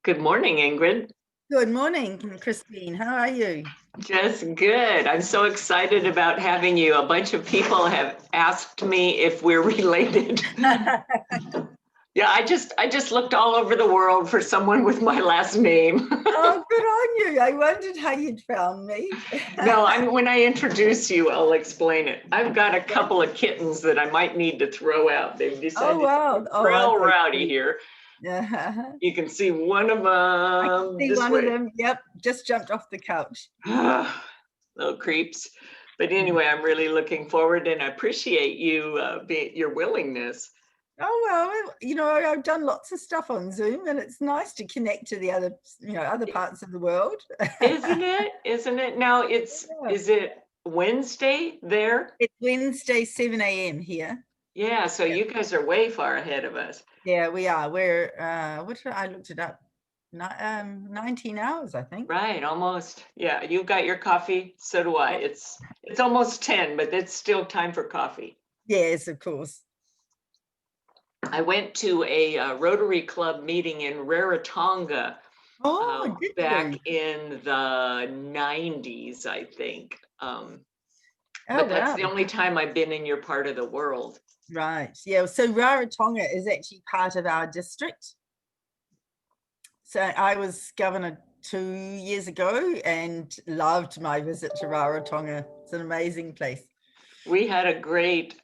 Good morning, Ingrid. Good morning, Christine. How are you? Just good. I'm so excited about having you. A bunch of people have asked me if we're related. Yeah, I just looked all over the world for someone with my last name. Oh, good on you. I wondered how you'd found me. No, when I introduce you, I'll explain it. I've got a couple of kittens that I might need to throw out. They've decided Oh, wow. to be Oh, real okay. rowdy here. Yeah. You can see one of I can them see this one of way. them. Yep, just jumped off the couch. Little creeps. But anyway, I'm really looking forward and I appreciate you, your willingness. Oh, well, I've done lots of stuff on Zoom and it's nice to connect to the other parts of the world. Isn't it? Isn't it? Now is it Wednesday there? It's Wednesday, 7 a.m. here. Yeah, so you guys are way far ahead of us. Yeah, we are. I looked it up. 19 hours, I think. Right, almost. Yeah, you've got your coffee, so do I. It's almost 10, but it's still time for coffee. Yes, of course. I went to a Rotary Club meeting in Rarotonga Did back you? in the 90s, I think. Oh, But that's wow. the only time I've been in your part of the world. Right. Yeah. So Rarotonga is actually part of our district. So I was governor 2 years ago and loved my visit to Rarotonga. It's an amazing place. We had a great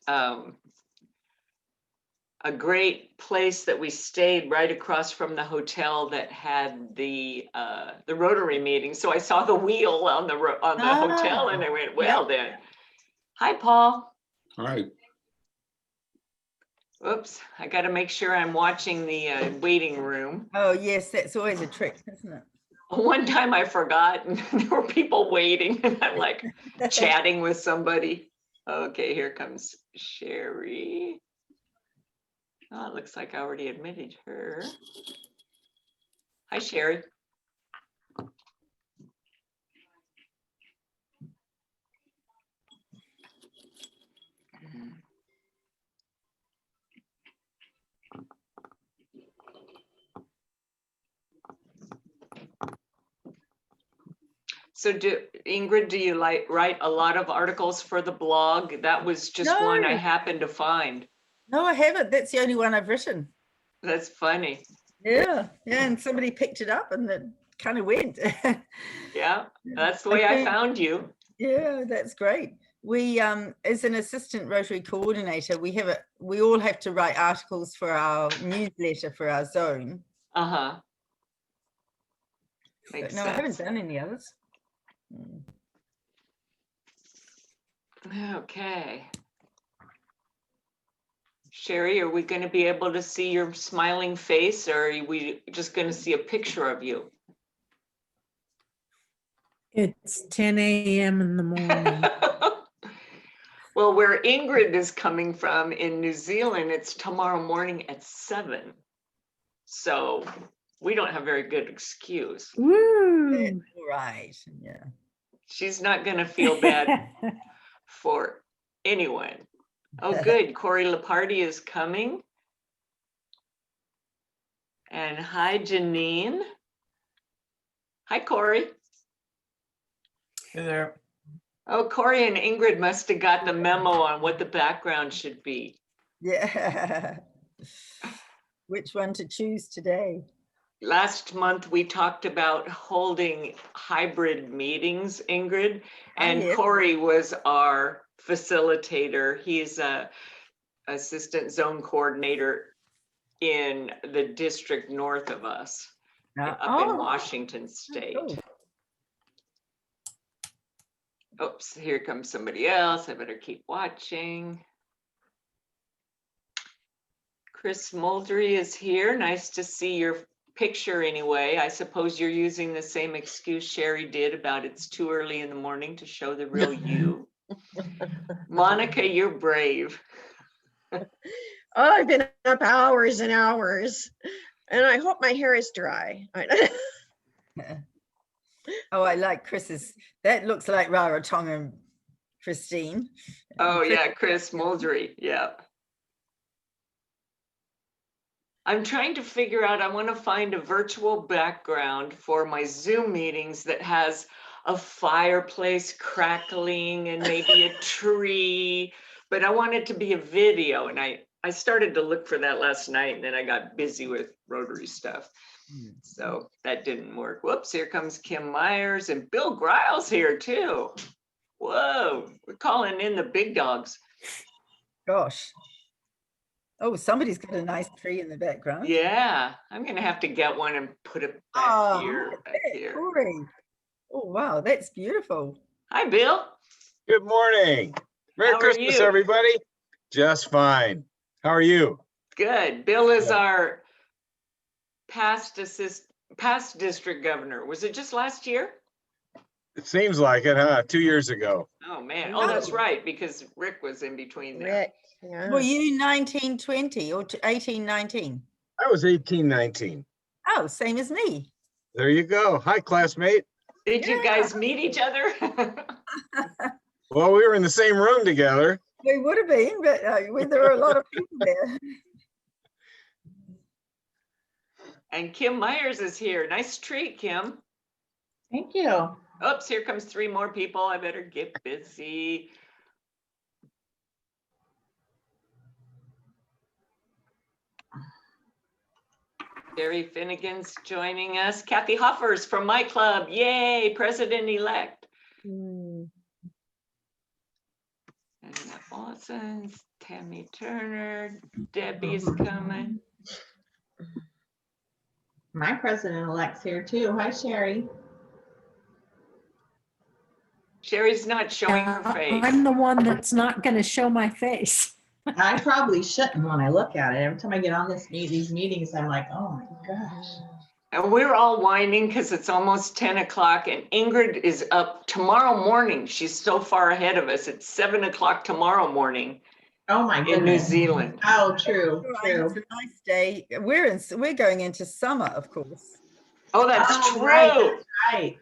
place that we stayed right across from the hotel that had the Rotary meeting. So I saw the wheel on the hotel and I went, well, then. Hi, Paul. Hi. Oops, I got to make sure I'm watching the waiting room. Oh, yes, that's always a trick, isn't it? One time I forgot and there were people waiting and I'm like chatting with somebody. Okay, here comes Sherry. Oh, it looks like I already admitted her. Hi, Sherry. So Ingrid, do you write a lot of articles for the blog? That was just one I happened to find. No, I haven't. That's the only one I've written. That's funny. Yeah. And somebody picked it up and it kind of went. Yeah, that's the way I found you. Yeah, that's great. We, as an assistant Rotary coordinator, we all have to write articles for our newsletter for our zone. Uh-huh. No, I haven't done any others. Okay. Sherry, are we going to be able to see your smiling face or are we just going to see a picture of you? It's 10 a.m. in the morning. Well, where Ingrid is coming from in New Zealand, it's tomorrow morning at 7. So we don't have very good excuse. Woo! Right. Yeah. She's not going to feel bad for anyone. Oh, good. Corey Lepardi is coming. And hi, Janine. Hi, Corey. Hey there. Oh, Corey and Ingrid must have got the memo on what the background should be. Yeah. Which one to choose today? Last month, we talked about holding hybrid meetings, Ingrid, and yes. Corey was our facilitator. He's a assistant zone coordinator in the district north of us, up in Washington State. Cool. Oops, here comes somebody else. I better keep watching. Chris Moldry is here. Nice to see your picture anyway. I suppose you're using the same excuse Sherry did about it's too early in the morning to show the real you. Monica, you're brave. Oh, I've been up hours and hours, and I hope my hair is dry. Oh, I like Chris's. That looks like Rarotonga, Christine. Oh, yeah, Chris Moldry. Yeah. I'm trying to figure out, I want to find a virtual background for my Zoom meetings that has a fireplace crackling and maybe a tree, but I want it to be a video. And I started to look for that last night and then I got busy with Rotary stuff. So that didn't work. Whoops, here comes Kim Myers and Bill Griles here too. Whoa, we're calling in the big dogs. Gosh. Oh, somebody's got a nice tree in the background. Yeah, I'm gonna have to get one and put it back Oh, here, look at back that, here. Corey. Oh, wow, that's beautiful. Hi, Bill. Good morning. Merry How are Christmas, you? everybody. Just fine. How are you? Good. Bill is Good. our past district governor. Was it just last year? It seems like it, huh? 2 years ago. Oh, man. Oh, that's No. right, because Rick was in between there. Rick, yeah. Were you 1920 or 1819? I was 1819. Oh, same as me. There you go. Hi, classmate. Did you guys meet each other? Well, we were in the same room together. We would have been, but there were a lot of people there. And Kim Myers is here. Nice treat, Kim. Thank you. Oops, here comes 3 more people. I better get busy. Jerry Finnegan's joining us. Kathy Hoffers from my club. Yay, president-elect. Mm. And Olson's, Tammy Turner, Debbie's coming. My president-elect's here too. Hi, Sherry. Sherry's not showing her face. I'm the one that's not going to show my face. I probably shouldn't when I look at it. Every time I get on these meetings, I'm like, oh my gosh. And we're all whining because it's almost 10 o'clock and Ingrid is up tomorrow morning. She's so far ahead of us. It's 7 o'clock tomorrow morning Oh my in New goodness. Zealand. Oh, true, Right, true. it's a nice day. We're going into summer, of course. Oh, that's Oh, true. right. Right.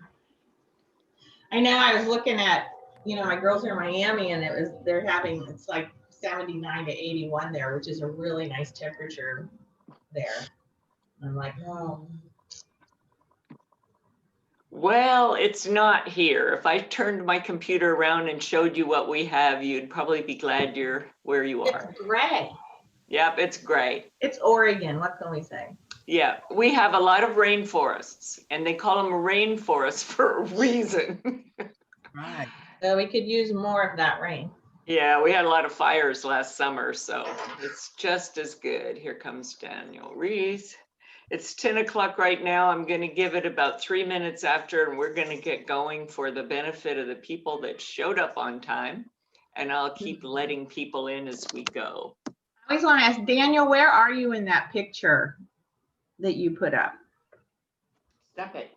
I know I was looking at, my girls are in Miami and it's like 79 to 81 there, which is a really nice temperature there. I'm like, oh. Well, it's not here. If I turned my computer around and showed you what we have, you'd probably be glad you're where you are. It's gray. Yep, it's gray. It's Oregon. What can we say? Yeah, we have a lot of rainforests and they call them rainforests for a reason. Right. So we could use more of that rain. Yeah, we had a lot of fires last summer, so it's just as good. Here comes Daniel Reese. It's 10 o'clock right now. I'm going to give it about 3 minutes after, and we're going to get going for the benefit of the people that showed up on time. And I'll keep letting people in as we go. I always want to ask Daniel, where are you in that picture that you put up? Stop it.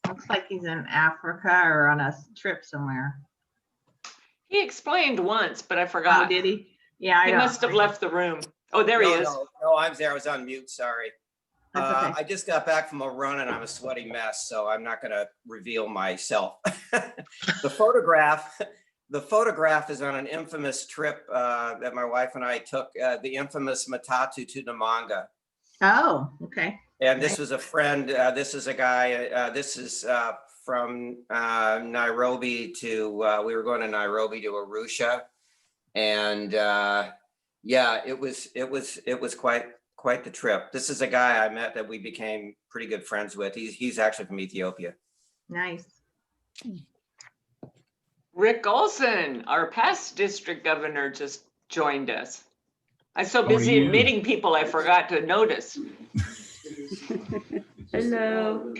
Looks like he's in Africa or on a trip somewhere. He explained once, but I Oh, forgot. did he? Yeah, I He don't. must have left the room. Oh, there he is. No, I'm there. I was on mute. Sorry. That's okay. I just got back from a run and I'm a sweaty mess, so I'm not going to reveal myself. The photograph is on an infamous trip that my wife and I took, the infamous Matatu to Namanga. Oh, okay. And this was a friend. This is a guy. This is from Nairobi to. We were going to Nairobi to Arusha, and yeah, it was quite the trip. This is a guy I met that we became pretty good friends with. He's actually from Ethiopia. Nice. Rick Olson, our past district governor, just joined us. I'm so are busy you? admitting people I forgot to notice. Hello.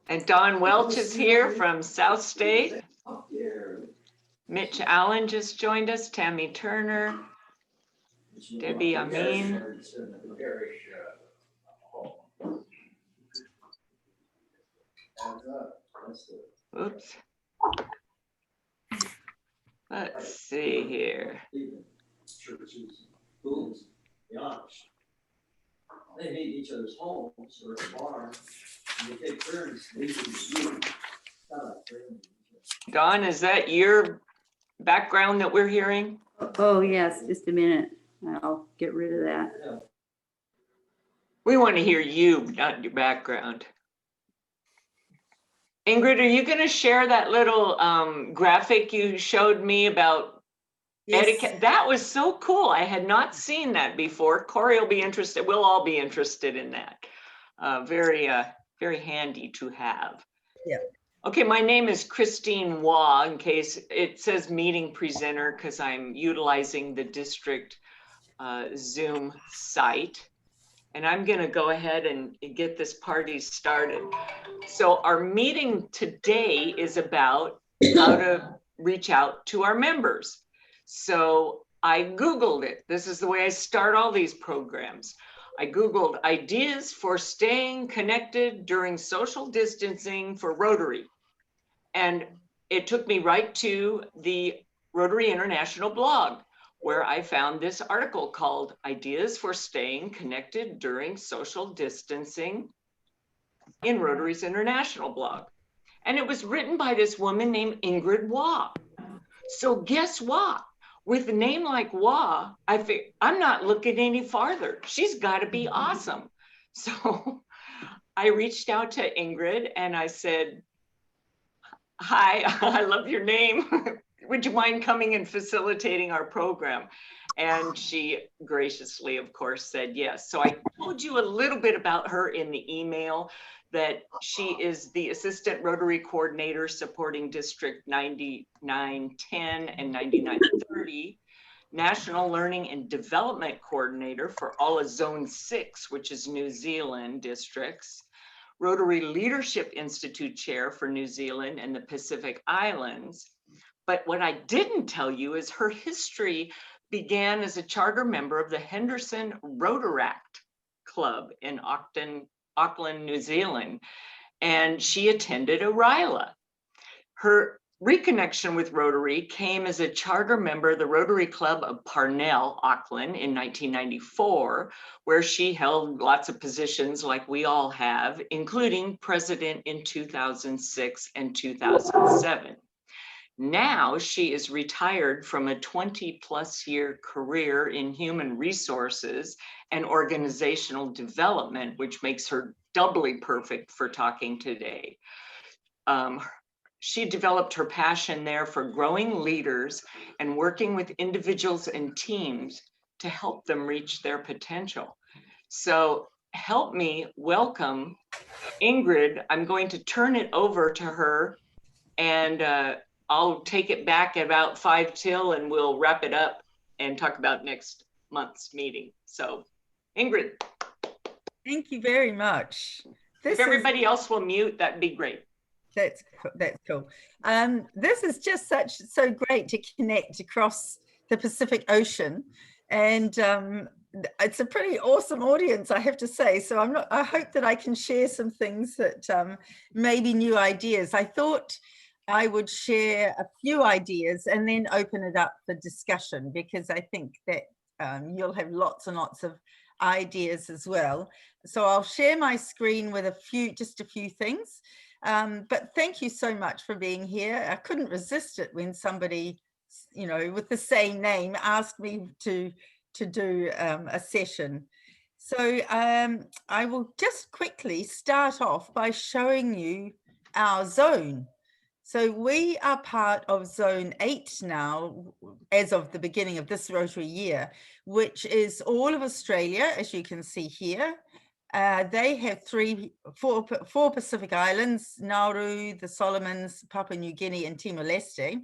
And Don Welch is here from South State. Mitch Allen just joined us, Tammy Turner, Debbie Amin. Oops. Let's see here. They meet each other's homes or at a bar, and they take turns leaving the view. Don, is that your background that we're hearing? Oh, yes, just a minute. I'll get rid of that. We want to hear you, not your background. Ingrid, are you going to share that little graphic you showed me about etiquette? That was so cool. I had not seen that before. Corey will be interested. We'll all be interested in that. Very handy to have. Yeah. Okay, my name is Christine Waugh, in case it says meeting presenter, because I'm utilizing the district Zoom site. And I'm going to go ahead and get this party started. So our meeting today is about how to reach out to our members. So I Googled it. This is the way I start all these programs. I Googled ideas for staying connected during social distancing for Rotary. And it took me right to the Rotary International blog, where I found this article called Ideas for Staying Connected During Social Distancing in Rotary's International blog. And it was written by this woman named Ingrid Waugh. So guess what? With a name like Waugh, I think I'm not looking any farther. She's got to be awesome. So I reached out to Ingrid and I said, hi, I love your name. Would you mind coming and facilitating our program? And she graciously, of course, said yes. So I told you a little bit about her in the email, that she is the Assistant Rotary Coordinator supporting District 9910 and 9930, National Learning and Development Coordinator for all of Zone 6, which is New Zealand districts, Rotary Leadership Institute Chair for New Zealand and the Pacific Islands. But what I didn't tell you is her history began as a charter member of the Henderson Rotaract Club in Auckland, New Zealand, and she attended Oryla. Her reconnection with Rotary came as a charter member of the Rotary Club of Parnell, Auckland in 1994, where she held lots of positions like we all have, including president in 2006 and 2007. Now she is retired from a 20+ year career in human resources and organizational development, which makes her doubly perfect for talking today. She developed her passion there for growing leaders and working with individuals and teams to help them reach their potential. So help me welcome Ingrid. I'm going to turn it over to her, and I'll take it back at about 5 till, and we'll wrap it up and talk about next month's meeting. So Ingrid. Thank you very much. If everybody else will mute, that'd be great. That's cool. This is just so great to connect across the Pacific Ocean, and it's a pretty awesome audience, I have to say. So I hope that I can share some things that may be new ideas. I thought I would share a few ideas and then open it up for discussion, because I think that you'll have lots and lots of ideas as well. So I'll share my screen with just a few things. But thank you so much for being here. I couldn't resist it when somebody, with the same name asked me to do a session. So I will just quickly start off by showing you our zone. So we are part of Zone 8 now, as of the beginning of this Rotary year, which is all of Australia, as you can see here. They have four Pacific Islands: Nauru, the Solomons, Papua New Guinea, and Timor-Leste.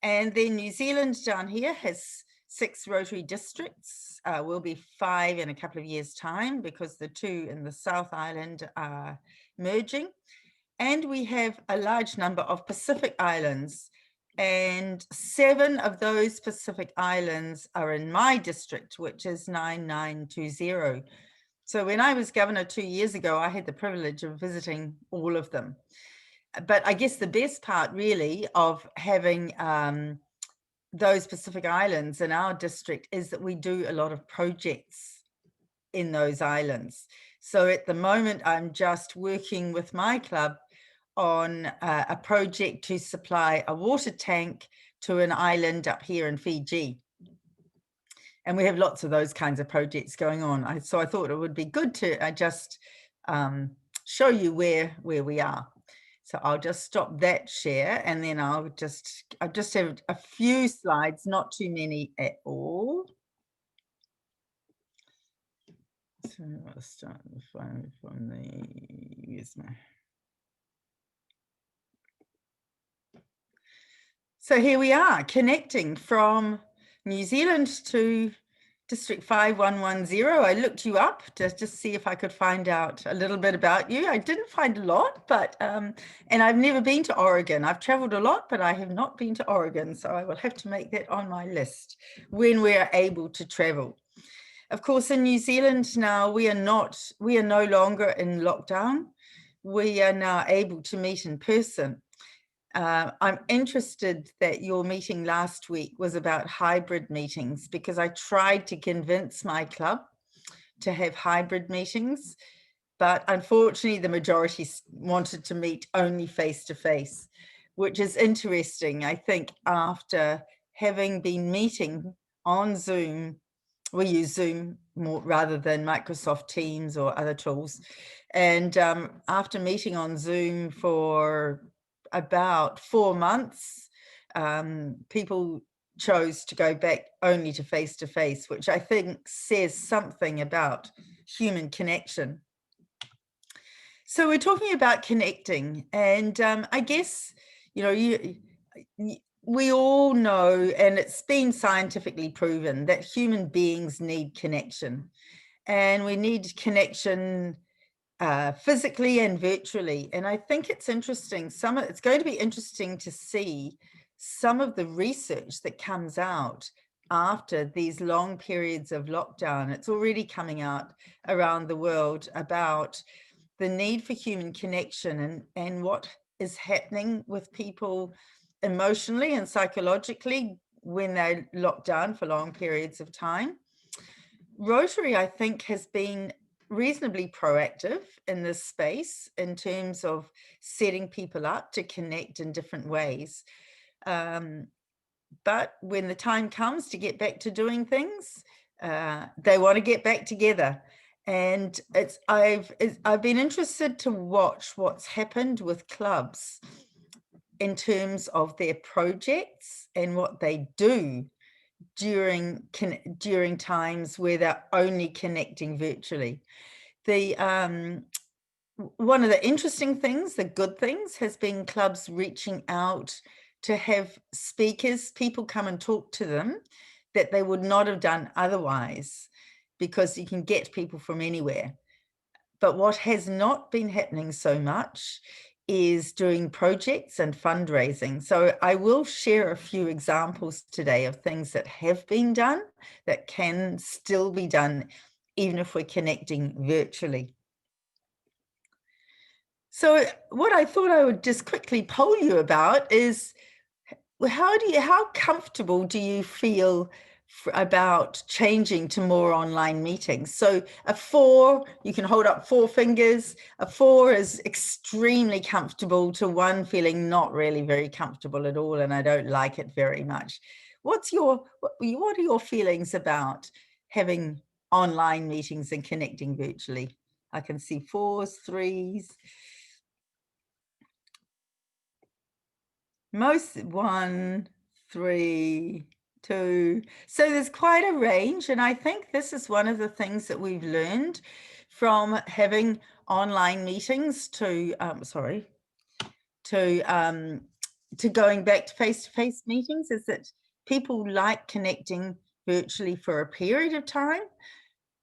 And then New Zealand down here has 6 Rotary districts. Will be 5 in a couple of years' time, because the 2 in the South Island are merging. And we have a large number of Pacific Islands, and 7 of those Pacific Islands are in my district, which is 9920. So when I was governor 2 years ago, I had the privilege of visiting all of them. But I guess the best part really of having those Pacific Islands in our district is that we do a lot of projects in those islands. So at the moment, I'm just working with my club on a project to supply a water tank to an island up here in Fiji. And we have lots of those kinds of projects going on. So I thought it would be good to just show you where we are. So I'll just stop that share, and then I just have a few slides, not too many at all. So I'll start from So here we are, connecting from New Zealand to District 5110. I looked you up to just see if I could find out a little bit about you. I didn't find a lot, but and I've never been to Oregon. I've traveled a lot, but I have not been to Oregon. So I will have to make that on my list when we are able to travel. Of course, in New Zealand now, we are no longer in lockdown. We are now able to meet in person. I'm interested that your meeting last week was about hybrid meetings, because I tried to convince my club to have hybrid meetings, but unfortunately the majority wanted to meet only face-to-face, which is interesting. I think after having been meeting on Zoom, we use Zoom more rather than Microsoft Teams or other tools, and after meeting on Zoom for about 4 months, people chose to go back only to face-to-face, which I think says something about human connection. So we're talking about connecting, and I guess, you know, we all know, and it's been scientifically proven, that human beings need connection, and we need connection physically and virtually. And I think it's interesting, it's going to be interesting to see some of the research that comes out after these long periods of lockdown. It's already coming out around the world about the need for human connection and what is happening with people emotionally and psychologically when they're locked down for long periods of time. Rotary, I think, has been reasonably proactive in this space in terms of setting people up to connect in different ways. But when the time comes to get back to doing things, they want to get back together. And I've been interested to watch what's happened with clubs in terms of their projects and what they do during times where they're only connecting virtually. One of the interesting things, the good things, has been clubs reaching out to have speakers, people come and talk to them that they would not have done otherwise, because you can get people from anywhere. But what has not been happening so much is doing projects and fundraising. So I will share a few examples today of things that have been done that can still be done even if we're connecting virtually. So what I thought I would just quickly poll you about is, how comfortable do you feel about changing to more online meetings? So a 4, you can hold up 4 fingers. A 4 is extremely comfortable to 1 feeling not really very comfortable at all, and I don't like it very much. What are your feelings about having online meetings and connecting virtually? I can see 4s, 3s. Most 1, 3, 2. So there's quite a range, and I think this is one of the things that we've learned from having online meetings to going back to face-to-face meetings, is that people like connecting virtually for a period of time,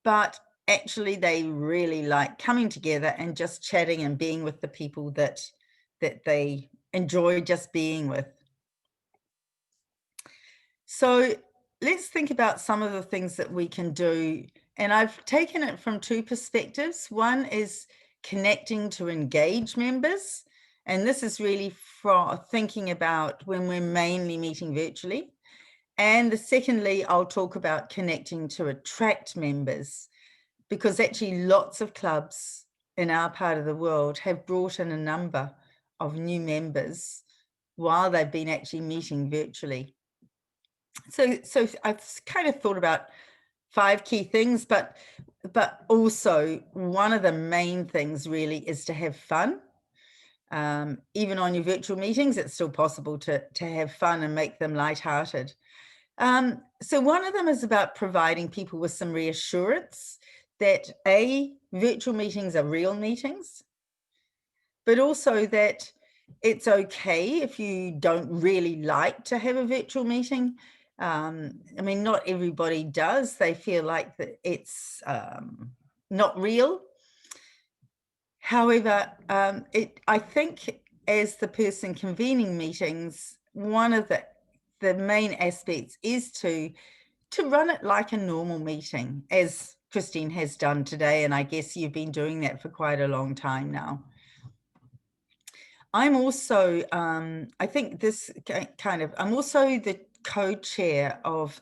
but actually they really like coming together and just chatting and being with the people that they enjoy just being with. So let's think about some of the things that we can do. And I've taken it from 2 perspectives. One is connecting to engage members. And this is really for thinking about when we're mainly meeting virtually. And secondly, I'll talk about connecting to attract members, because actually lots of clubs in our part of the world have brought in a number of new members while they've been actually meeting virtually. So I've kind of thought about 5 key things, but also one of the main things really is to have fun. Even on your virtual meetings, it's still possible to have fun and make them lighthearted. So one of them is about providing people with some reassurance that virtual meetings are real meetings, but also that it's okay if you don't really like to have a virtual meeting. I mean, not everybody does. They feel like that it's not real. However, I think as the person convening meetings, one of the main aspects is to run it like a normal meeting, as Christine has done today, and I guess you've been doing that for quite a long time now. I'm also, I think this I'm also the co-chair of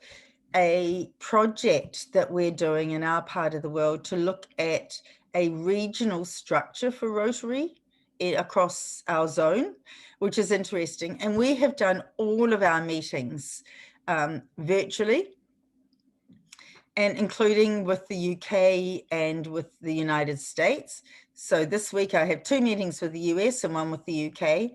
a project that we're doing in our part of the world to look at a regional structure for Rotary across our zone, which is interesting. And we have done all of our meetings virtually, and including with the UK and with the United States. So this week I have 2 meetings with the US and 1 with the UK.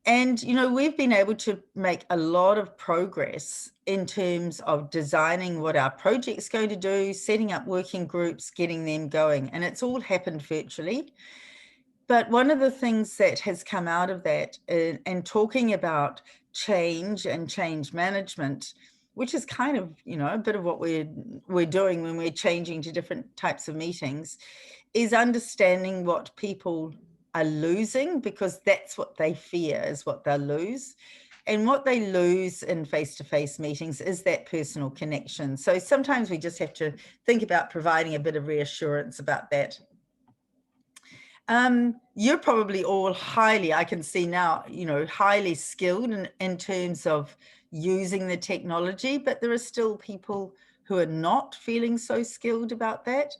And, you know, we've been able to make a lot of progress in terms of designing what our project's going to do, setting up working groups, getting them going. And it's all happened virtually. But one of the things that has come out of that, and talking about change and change management, which is kind of, you know, a bit of what we're doing when we're changing to different types of meetings, is understanding what people are losing, because that's what they fear, is what they'll lose. And what they lose in face-to-face meetings is that personal connection. So sometimes we just have to think about providing a bit of reassurance about that. You're probably all highly, I can see now, you know, highly skilled in terms of using the technology, but there are still people who are not feeling so skilled about that.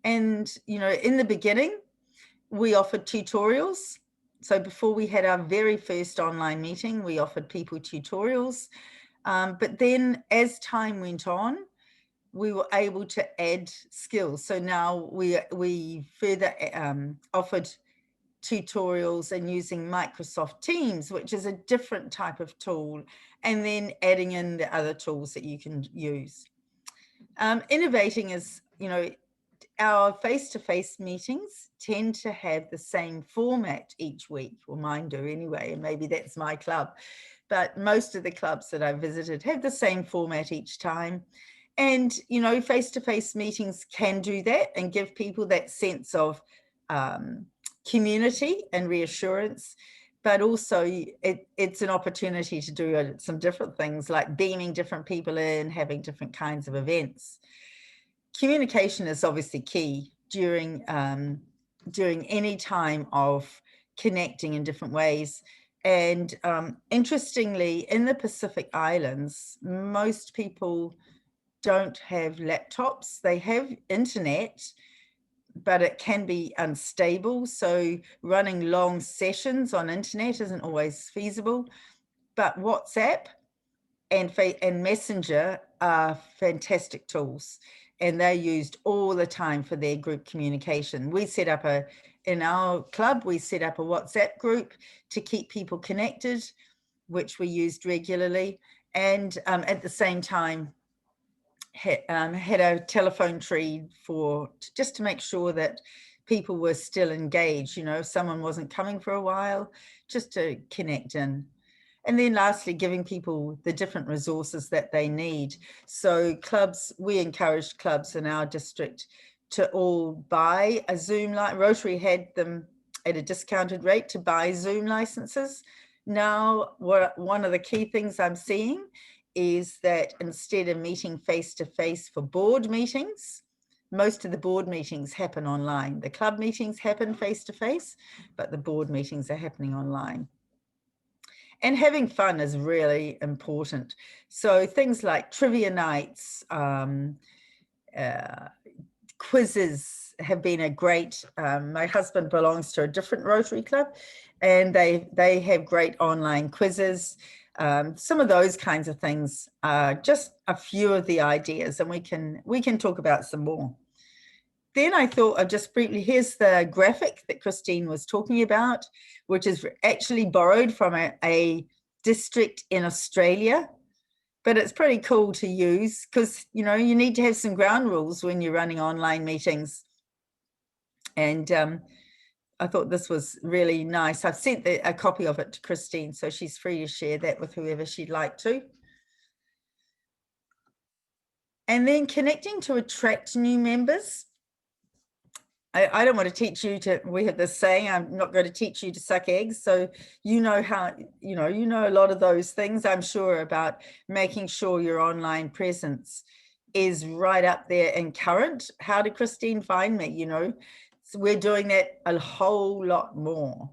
And, you know, in the beginning, we offered tutorials. So before we had our very first online meeting, we offered people tutorials. But then as time went on, we were able to add skills. So now we further offered tutorials and using Microsoft Teams, which is a different type of tool, and then adding in the other tools that you can use. Innovating is, you know, our face-to-face meetings tend to have the same format each week, or mine do anyway, and maybe that's my club. But most of the clubs that I've visited have the same format each time. And, you know, face-to-face meetings can do that and give people that sense of community and reassurance, but also it's an opportunity to do some different things like beaming different people in, having different kinds of events. Communication is obviously key during any time of connecting in different ways. And interestingly, in the Pacific Islands, most people don't have laptops. They have internet, but it can be unstable. So running long sessions on internet isn't always feasible. But WhatsApp and Messenger are fantastic tools, and they're used all the time for their group communication. We set up in our club, we set up a WhatsApp group to keep people connected, which we used regularly. And at the same time, had a telephone tree just to make sure that people were still engaged. You know, if someone wasn't coming for a while, just to connect in. And then lastly, giving people the different resources that they need. So clubs, we encouraged clubs in our district to all buy a Zoom license. Rotary had them at a discounted rate to buy Zoom licenses. Now, one of the key things I'm seeing is that instead of meeting face-to-face for board meetings, most of the board meetings happen online. The club meetings happen face-to-face, but the board meetings are happening online. And having fun is really important. So things like trivia nights, quizzes have been a great, my husband belongs to a different Rotary club, and they have great online quizzes. Some of those kinds of things are just a few of the ideas, and we can talk about some more. Then I thought I'd just briefly, here's the graphic that Christine was talking about, which is actually borrowed from a district in Australia, but it's pretty cool to use because, you know, you need to have some ground rules when you're running online meetings. And I thought this was really nice. I've sent a copy of it to Christine, so she's free to share that with whoever she'd like to. And then connecting to attract new members. I don't want to teach you to, we have this saying, I'm not going to teach you to suck eggs. So you know how, you know a lot of those things, I'm sure, about making sure your online presence is right up there and current. How did Christine find me? You know, so we're doing that a whole lot more.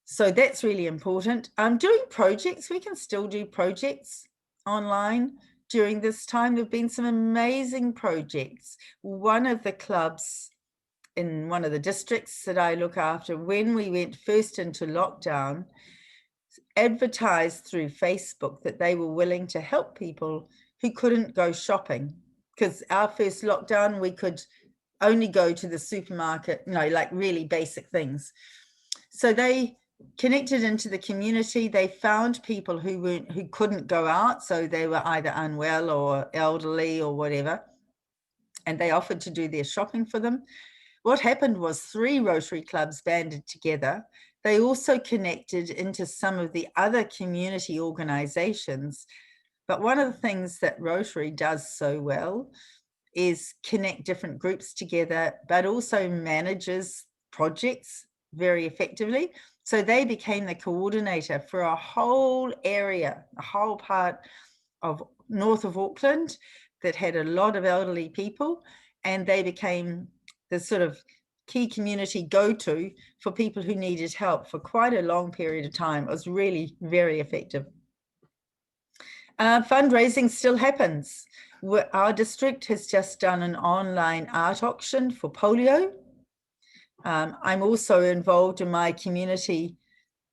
So that's really important. Doing projects, we can still do projects online during this time. There've been some amazing projects. One of the clubs in one of the districts that I look after, when we went first into lockdown, advertised through Facebook that they were willing to help people who couldn't go shopping, because our first lockdown, we could only go to the supermarket, you know, like really basic things. So they connected into the community. They found people who couldn't go out, so they were either unwell or elderly or whatever, and they offered to do their shopping for them. What happened was 3 Rotary clubs banded together. They also connected into some of the other community organizations. But one of the things that Rotary does so well is connect different groups together, but also manages projects very effectively. So they became the coordinator for a whole area, a whole part of north of Auckland that had a lot of elderly people, and they became the sort of key community go-to for people who needed help for quite a long period of time. It was really very effective. Fundraising still happens. Our district has just done an online art auction for polio. I'm also involved in my community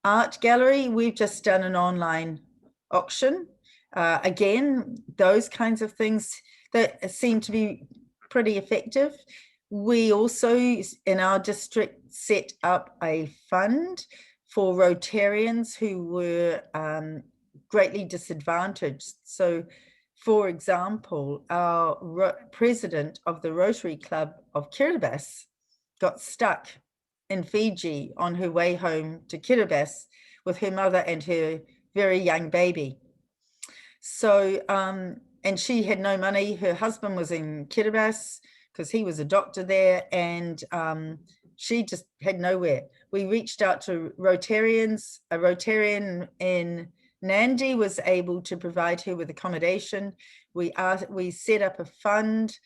art gallery. We've just done an online auction. Again, those kinds of things that seem to be pretty effective. We also, in our district, set up a fund for Rotarians who were greatly disadvantaged. So, for example, our president of the Rotary Club of Kiribati got stuck in Fiji on her way home to Kiribati with her mother and her very young baby. So, and she had no money. Her husband was in Kiribati because he was a doctor there, and she just had nowhere. We reached out to Rotarians. A Rotarian in Nandi was able to provide her with accommodation. We set up a fund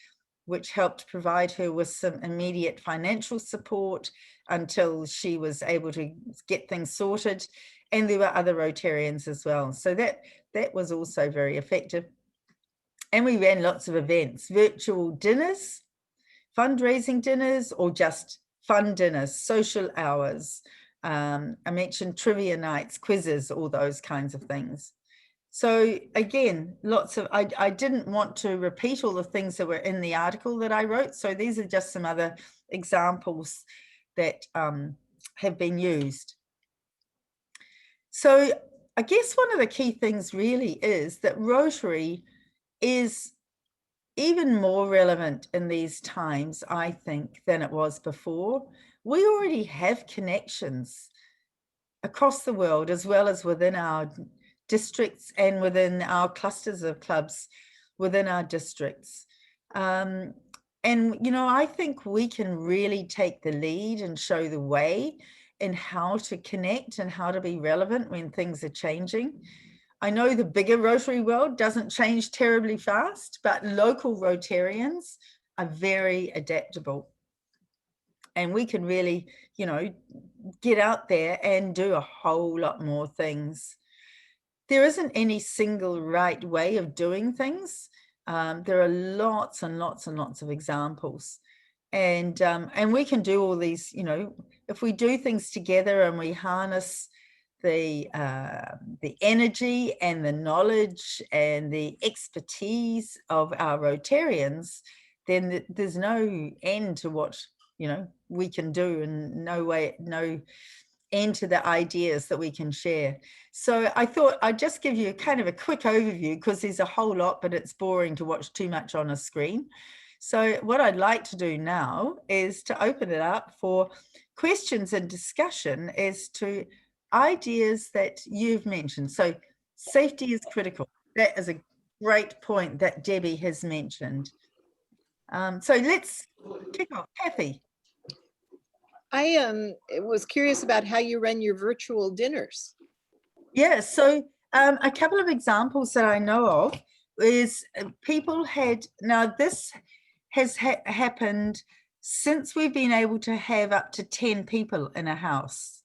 which helped provide her with some immediate financial support until she was able to get things sorted. And there were other Rotarians as well. So that was also very effective. And we ran lots of events, virtual dinners, fundraising dinners, or just fun dinners, social hours. I mentioned trivia nights, quizzes, all those kinds of things. So again, lots of, I didn't want to repeat all the things that were in the article that I wrote. So these are just some other examples that have been used. So I guess one of the key things really is that Rotary is even more relevant in these times, I think, than it was before. We already have connections across the world, as well as within our districts and within our clusters of clubs within our districts. And, you know, I think we can really take the lead and show the way in how to connect and how to be relevant when things are changing. I know the bigger Rotary world doesn't change terribly fast, but local Rotarians are very adaptable. And we can really, you know, get out there and do a whole lot more things. There isn't any single right way of doing things. There are lots and lots and lots of examples. And we can do all these, you know, if we do things together and we harness the energy and the knowledge and the expertise of our Rotarians, then there's no end to what, you know, we can do, and no end to the ideas that we can share. So I thought I'd just give you kind of a quick overview, because there's a whole lot, but it's boring to watch too much on a screen. So what I'd like to do now is to open it up for questions and discussion as to ideas that you've mentioned. So safety is critical. That is a great point that Debbie has mentioned. So let's kick off. Kathy. I was curious about how you run your virtual dinners. Yeah, so a couple of examples that I know of is people had, now this has happened since we've been able to have up to 10 people in a house.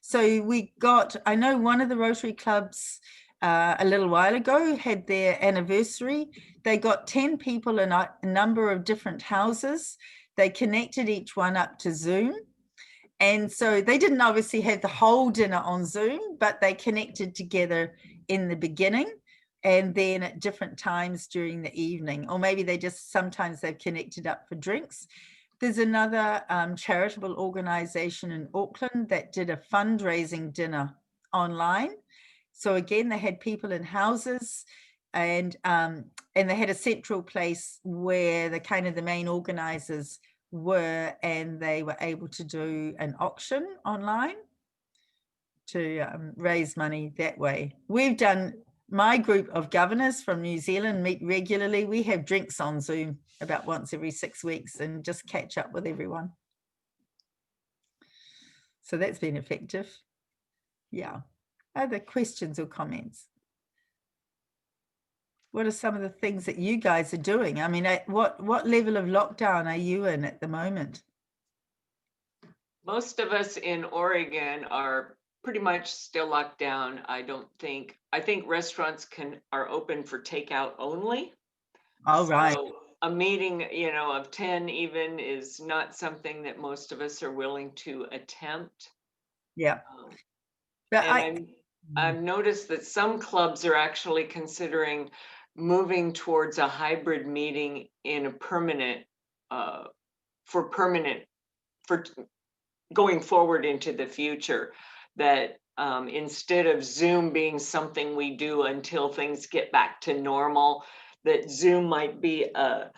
So we got, I know one of the Rotary clubs a little while ago had their anniversary. They got 10 people in a number of different houses. They connected each one up to Zoom. And so they didn't obviously have the whole dinner on Zoom, but they connected together in the beginning and then at different times during the evening, or maybe they just, sometimes they've connected up for drinks. There's another charitable organization in Auckland that did a fundraising dinner online. So again, they had people in houses, and they had a central place where the kind of the main organizers were, and they were able to do an auction online to raise money that way. We've done, my group of governors from New Zealand meet regularly. We have drinks on Zoom about once every 6 weeks and just catch up with everyone. So that's been effective. Yeah. Other questions or comments? What are some of the things that you guys are doing? I mean, what level of lockdown are you in at the moment? Most of us in Oregon are pretty much still locked down. I think restaurants are open for takeout only. All right. So a meeting, you know, of 10 even is not something that most of us are willing to attempt. Yeah. But and I've noticed that some clubs are actually considering moving towards a hybrid meeting in a permanent, for going forward into the future, that instead of Zoom being something we do until things get back to normal, that Zoom might be a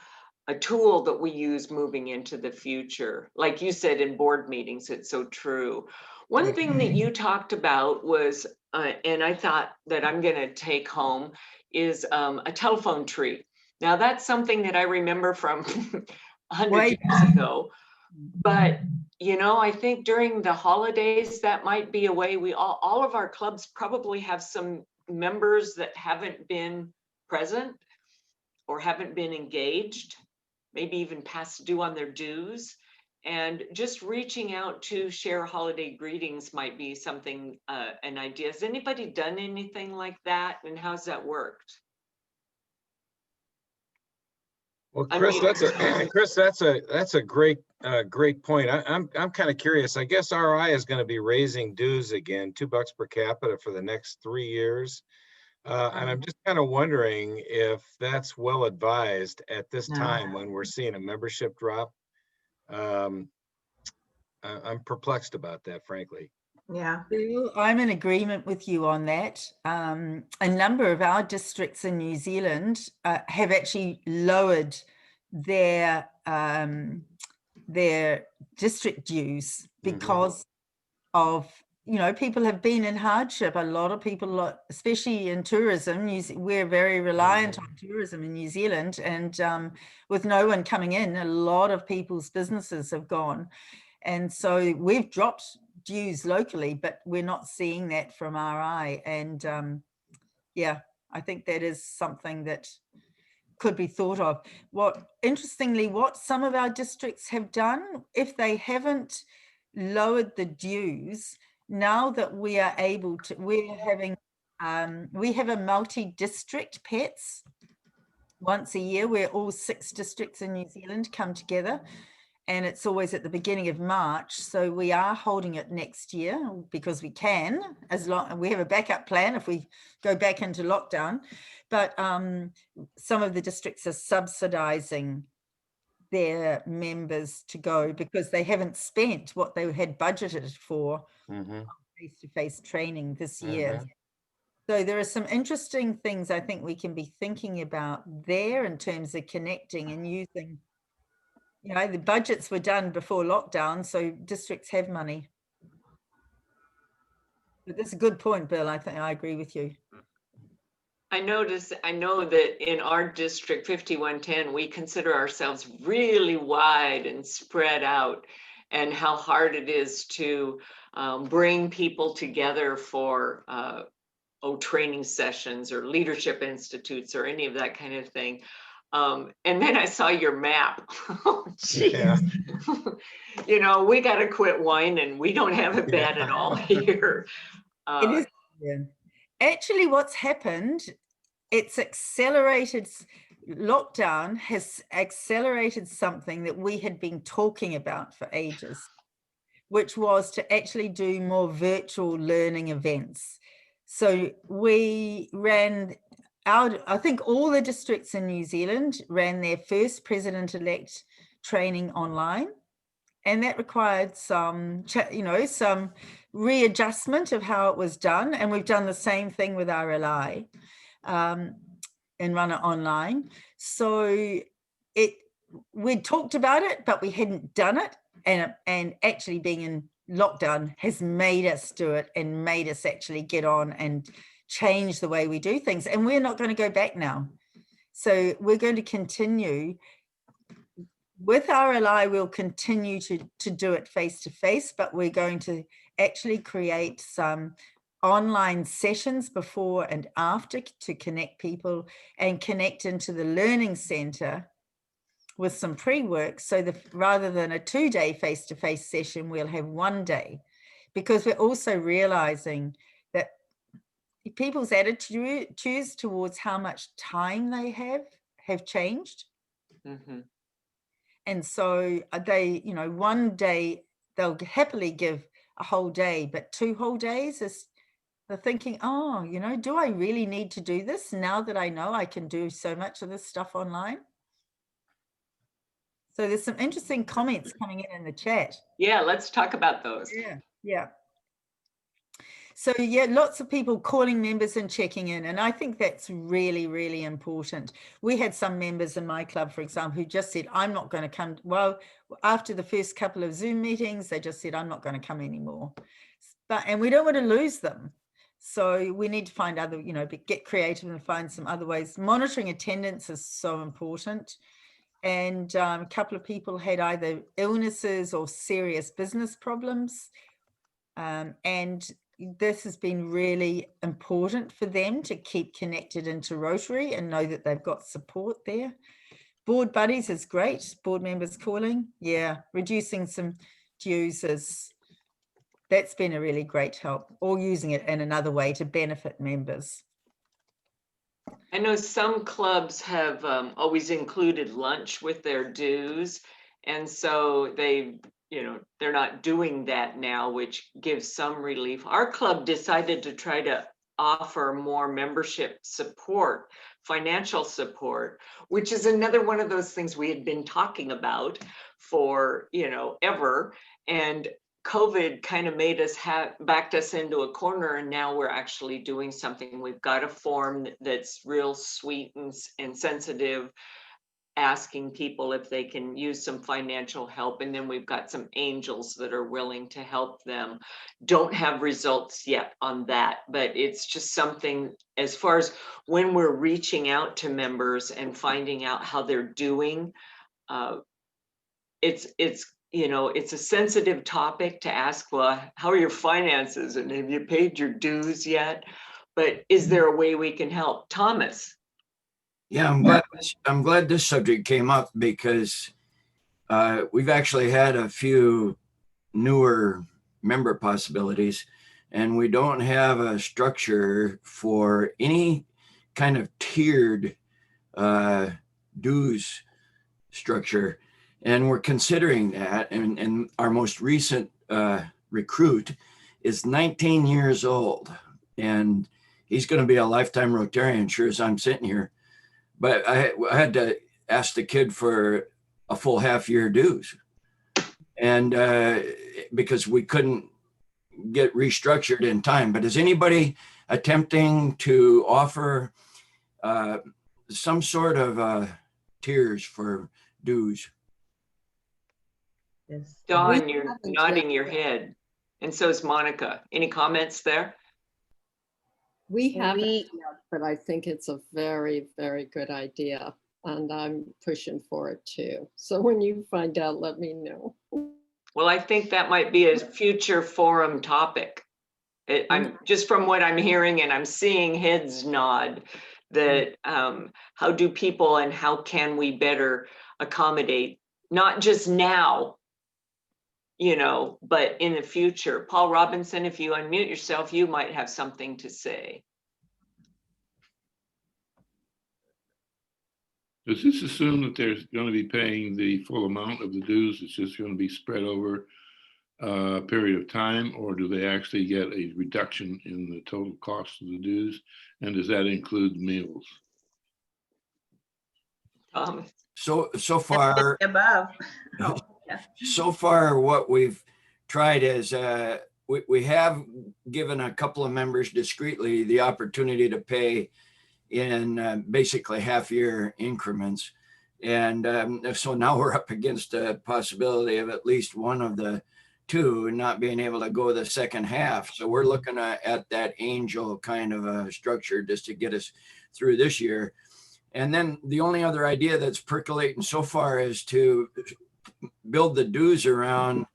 tool that we use moving into the future. Like you said, in board meetings, it's so true. One thing that you talked about was, and I thought that I'm gonna take home, is a telephone tree. Now that's something that I remember from 100 years ago, but you know, I think during the holidays, that might be a way we all of our clubs probably have some members that haven't been present or haven't been engaged, maybe even past due on their dues. And just reaching out to share holiday greetings might be something, an idea. Has anybody done anything like that, and how's that worked? Well, Chris, that's a great point. I'm kind of curious. I guess RI is going to be raising dues again, $2 per capita for the next 3 years. And I'm just kind of wondering if that's well advised at this time when we're seeing a membership drop. I'm perplexed about that, frankly. Yeah. I'm in agreement with you on that. A number of our districts in New Zealand have actually lowered their district dues because of, you know, people have been in hardship. A lot of people, especially in tourism, we're very reliant on tourism in New Zealand, and with no one coming in, a lot of people's businesses have gone. And so we've dropped dues locally, but we're not seeing that from RI. And yeah, I think that is something that could be thought of. Interestingly, what some of our districts have done, if they haven't lowered the dues, now that we are able to, we have a multi-district pets once a year where all 6 districts in New Zealand come together. and it's always at the beginning of March. So we are holding it next year because we can, as long we have a backup plan if we go back into lockdown. But some of the districts are subsidizing their members to go because they haven't spent what they had budgeted for face-to-face training this year. So there are some interesting things I think we can be thinking about there in terms of connecting and using, you know, the budgets were done before lockdown, so districts have money. But that's a good point, Bill. I think I agree with you. I know that in our district 5110, we consider ourselves really wide and spread out, and how hard it is to bring people together for training sessions or leadership institutes or any of that kind of thing. And then I saw your map. Oh, geez. Yeah. You know, we got to quit whining. We don't have it bad at all here. It is. Yeah. Actually, what's happened, it's accelerated, lockdown has accelerated something that we had been talking about for ages, which was to actually do more virtual learning events. So we ran out, I think all the districts in New Zealand ran their first president-elect training online. And that required some, you know, some readjustment of how it was done. And we've done the same thing with RLI and run it online. So we talked about it, but we hadn't done it. And actually being in lockdown has made us do it and made us actually get on and change the way we do things. And we're not going to go back now. So we're going to continue. With RLI, we'll continue to do it face-to-face, but we're going to actually create some online sessions before and after to connect people and connect into the learning center with some pre-work. So rather than a 2-day face-to-face session, we'll have 1 day, because we're also realizing that people's attitudes towards how much time they have changed. Mm-hmm. And so they, you know, 1 day, they'll happily give a whole day, but 2 whole days is they're thinking, oh, you know, do I really need to do this now that I know I can do so much of this stuff online? So there's some interesting comments coming in the chat. Yeah, let's talk about those. Yeah. So yeah, lots of people calling members and checking in. And I think that's really, really important. We had some members in my club, for example, who just said, I'm not going to come. Well, after the first couple of Zoom meetings, they just said, I'm not going to come anymore. And we don't want to lose them. So we need to find other, you know, get creative and find some other ways. Monitoring attendance is so important. And a couple of people had either illnesses or serious business problems. And this has been really important for them to keep connected into Rotary and know that they've got support there. Board buddies is great. Board members calling. Yeah, reducing some dues that's been a really great help, or using it in another way to benefit members. I know some clubs have always included lunch with their dues. And so they, you know, they're not doing that now, which gives some relief. Our club decided to try to offer more membership support, financial support, which is another one of those things we had been talking about for, you know, ever. And COVID kind of made us backed us into a corner, and now we're actually doing something. We've got a form that's real sweet and sensitive, asking people if they can use some financial help. And then we've got some angels that are willing to help them. Don't have results yet on that, but it's just something as far as when we're reaching out to members and finding out how they're doing. It's you know, it's a sensitive topic to ask, well, how are your finances? And have you paid your dues yet? But is there a way we can help? Thomas? Yeah, I'm glad this subject came up, because we've actually had a few newer member possibilities, and we don't have a structure for any kind of tiered dues structure. And we're considering that. And our most recent recruit is 19 years old. And he's going to be a lifetime Rotarian, sure as I'm sitting here. But I had to ask the kid for a full half-year dues. And because we couldn't get restructured in time. But is anybody attempting to offer some sort of tiers for dues? Yes. Dawn, We you're haven't nodding yet. your head. And so is Monica. Any comments there? We haven't We- yet, but I think it's a very, very good idea. And I'm pushing for it too. So when you find out, let me know. Well, I think that might be a future forum topic. I'm just from what I'm hearing, and I'm seeing heads nod, that how do people and how can we better accommodate, not just now, you know, but in the future. Paul Robinson, if you unmute yourself, you might have something to say. Does this assume that they're going to be paying the full amount of the dues? It's just going to be spread over a period of time, or do they actually get a reduction in the total cost of the dues? And does that include meals? So far, Above. Oh, yeah. so far, what we've tried is we have given a couple of members discreetly the opportunity to pay in basically half-year increments. And so now we're up against a possibility of at least one of the two not being able to go the second half. So we're looking at that angel kind of a structure just to get us through this year. And then the only other idea that's percolating so far is to build the dues around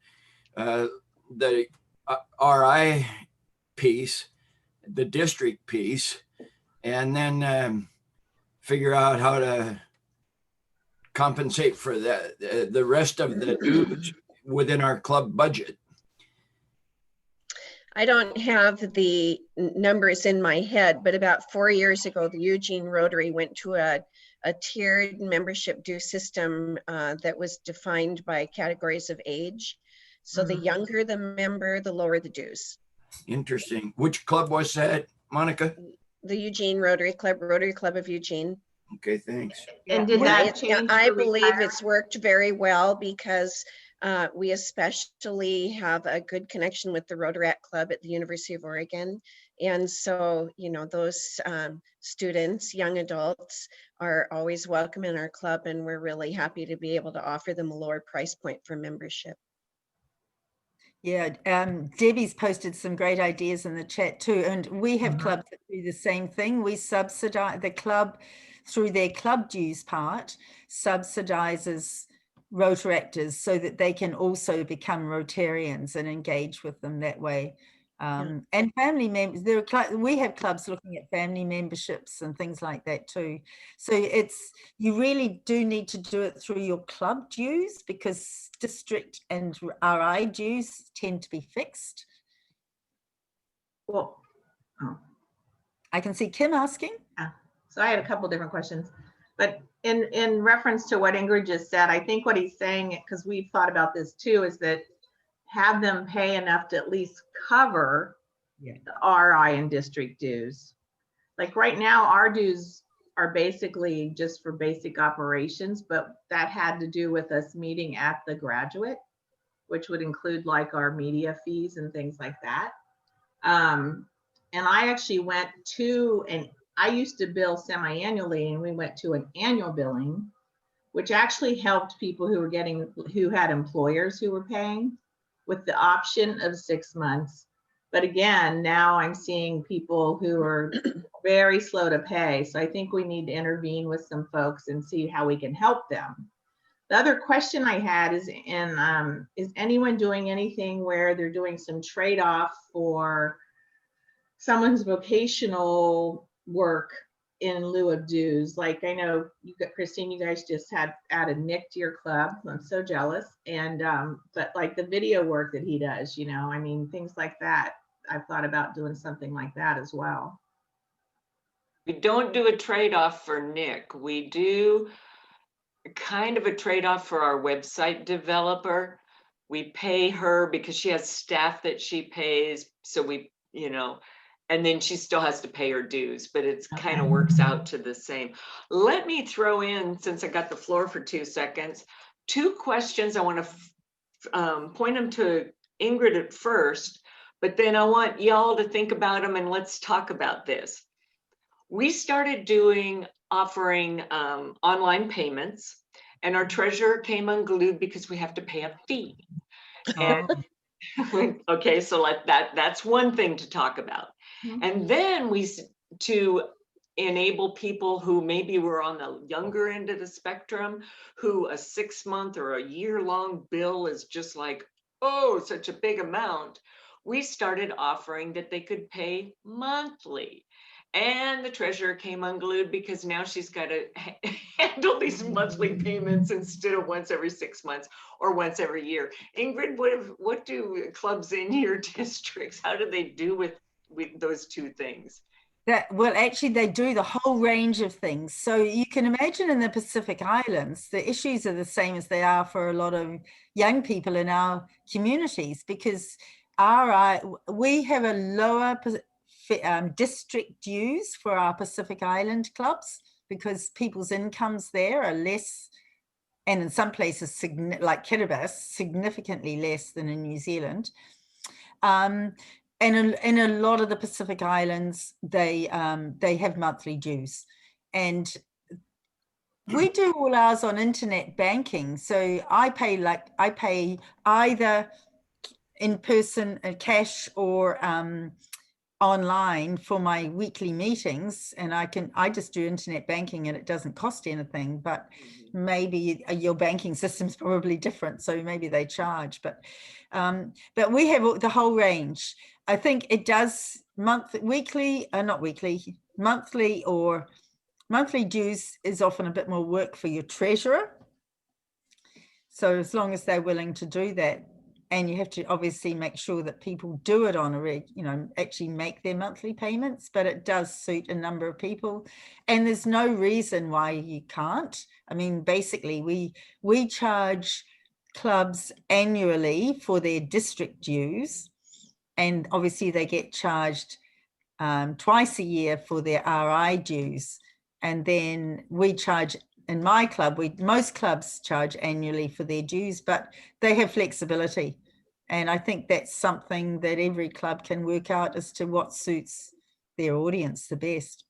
the RI piece, the district piece, and then figure out how to compensate for the rest of the dues within our club budget. I don't have the numbers in my head, but about 4 years ago, the Eugene Rotary went to a tiered membership due system that was defined by categories of age. So the younger the member, the lower the dues. Interesting. Which club was that, Monica? The Eugene Rotary Club, Rotary Club of Eugene. Okay, thanks. And did that change? I for believe retirement? it's worked very well because we especially have a good connection with the Rotaract Club at the University of Oregon. And so, you know, those students, young adults, are always welcome in our club, and we're really happy to be able to offer them a lower price point for membership. Yeah, Debbie's posted some great ideas in the chat too. And we have clubs that do the same thing. We subsidize the club through their club dues part, subsidizes Rotaractors so that they can also become Rotarians and engage with them that way. And family members, we have clubs looking at family memberships and things like that too. So you really do need to do it through your club dues, because district and RI dues tend to be fixed. Well, I can see Kim asking. So I had a couple different questions, but in reference to what Ingrid just said, I think what he's saying, because we've thought about this too, is that have them pay enough to at least cover the RI and district dues. Like right now, our dues are basically just for basic operations, but that had to do with us meeting at the graduate, which would include like our media fees and things like that. And I actually went to, and I used to bill semi-annually, and we went to an annual billing, which actually helped people who had employers who were paying, with the option of 6 months. But again, now I'm seeing people who are very slow to pay. So I think we need to intervene with some folks and see how we can help them. The other question I had is, is anyone doing anything where they're doing some trade-off for someone's vocational work in lieu of dues? Like, I know you got, Christine, you guys just had added Nick to your club. I'm so jealous. And but like the video work that he does, you know, I mean, things like that. I've thought about doing something like that as well. We don't do a trade-off for Nick. We do kind of a trade-off for our website developer. We pay her because she has staff that she pays, so we, you know, and then she still has to pay her dues, but it's kind of works out to the same. Let me throw in, since I got the floor for 2 seconds, 2 questions. I want to point them to Ingrid at first, but then I want y'all to think about them and let's talk about this. We started offering online payments, and our treasurer came unglued because we have to pay a fee. And okay, so that's one thing to talk about. And then to enable people who maybe were on the younger end of the spectrum, who a 6-month or a year-long bill is just like, oh, such a big amount. We started offering that they could pay monthly. And the treasurer came unglued because now she's got to handle these monthly payments instead of once every 6 months or once every year. Ingrid, what do clubs in your districts, how do they do with those 2 things? Well, actually, they do the whole range of things. So you can imagine in the Pacific Islands, the issues are the same as they are for a lot of young people in our communities, because we have a lower district dues for our Pacific Island clubs because people's incomes there are less, and in some places like Kiribati, significantly less than in New Zealand. And in a lot of the Pacific Islands, they have monthly dues, and we do all ours on internet banking. So I pay either in person, cash, or online for my weekly meetings, and I just do internet banking and it doesn't cost anything, but maybe your banking system's probably different, so maybe they charge, but we have the whole range. I think it does monthly or monthly dues is often a bit more work for your treasurer. So as long as they're willing to do that, and you have to obviously make sure that people do it on actually make their monthly payments, but it does suit a number of people. And there's no reason why you can't. I mean, basically we charge clubs annually for their district dues, and obviously they get charged twice a year for their RI dues. And then we charge, in my club, most clubs charge annually for their dues, but they have flexibility. And I think that's something that every club can work out as to what suits their audience the best.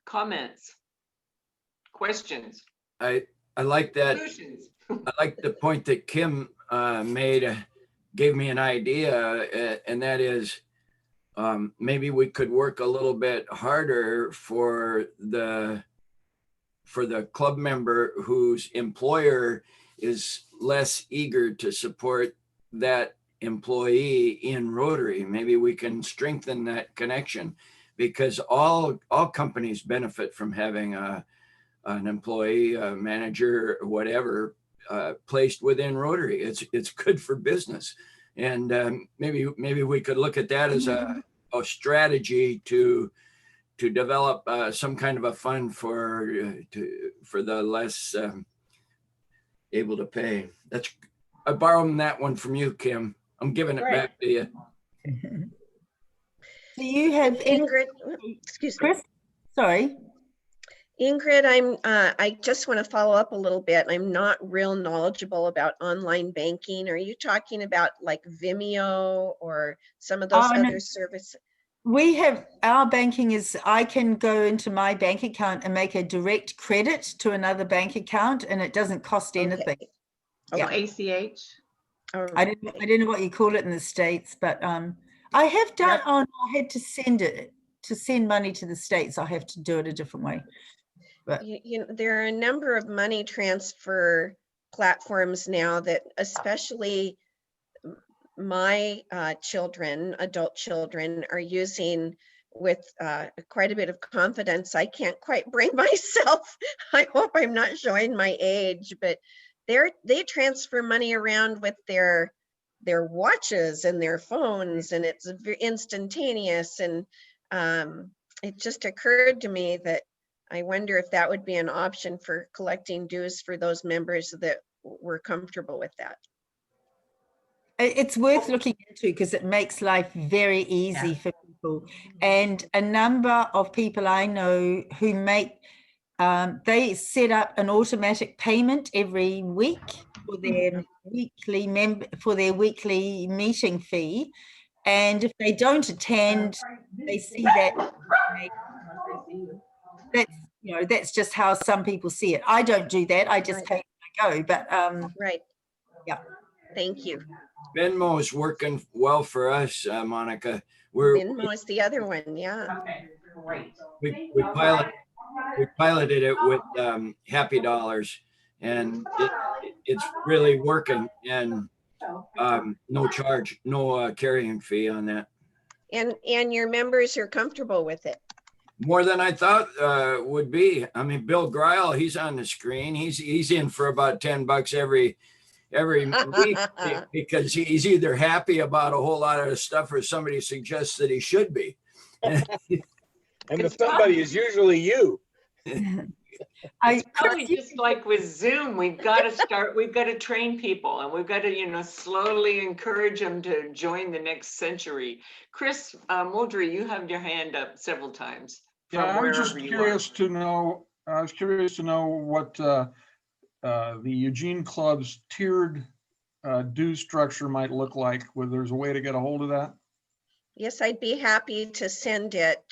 Comments? Questions? I like that. Solutions? I like the point that Kim made, gave me an idea, and that is maybe we could work a little bit harder for the club member whose employer is less eager to support that employee in Rotary. Maybe we can strengthen that connection, because all companies benefit from having an employee, a manager, or whatever, placed within Rotary. It's good for business. And maybe we could look at that as a strategy to develop some kind of a fund for the less able to pay. I borrowed that one from you, Kim. I'm giving it back to you. Do you have Ingrid? Excuse me. Chris? Sorry. Ingrid, I just want to follow up a little bit. I'm not real knowledgeable about online banking. Are you talking about like Vimeo or some of those other services? We have, our banking is, I can go into my bank account and make a direct credit to another bank account, and it doesn't cost anything. Oh, Yeah. ACH? I don't know what you call it in the States, but I have done, I had to send money to the States. I have to do it a different way. But There are a number of money transfer platforms now that, especially my adult children, are using with quite a bit of confidence. I can't quite bring myself. I hope I'm not showing my age, but they transfer money around with their watches and their phones, and it's instantaneous. And it just occurred to me that I wonder if that would be an option for collecting dues for those members that were comfortable with that. It's worth looking into because it makes life very easy for people. And a number of people I know who make, they set up an automatic payment every week for their weekly meeting fee. And if they don't attend, they see that. That's just how some people see it. I don't do that. I just pay when I go. But right. Yeah. Thank you. Venmo is working well for us, Monica. Venmo is the other one. Yeah. Okay, great. We piloted it with Happy Dollars, and it's really working, and no charge, no carrying fee on that. And your members are comfortable with it. More than I thought would be. I mean, Bill Greil, he's on the screen. He's in for about $10 every week because he's either happy about a whole lot of stuff or somebody suggests that he should be. And the somebody is usually you. It's probably just like with Zoom, we've got to train people, and we've got to, slowly encourage them to join the next century. Chris Muldry, you have your hand up several times. Yeah, I was just curious to know. I was curious to know what the Eugene Club's tiered due structure might look like. Whether there's a way to get a hold of that. Yes, I'd be happy to send it.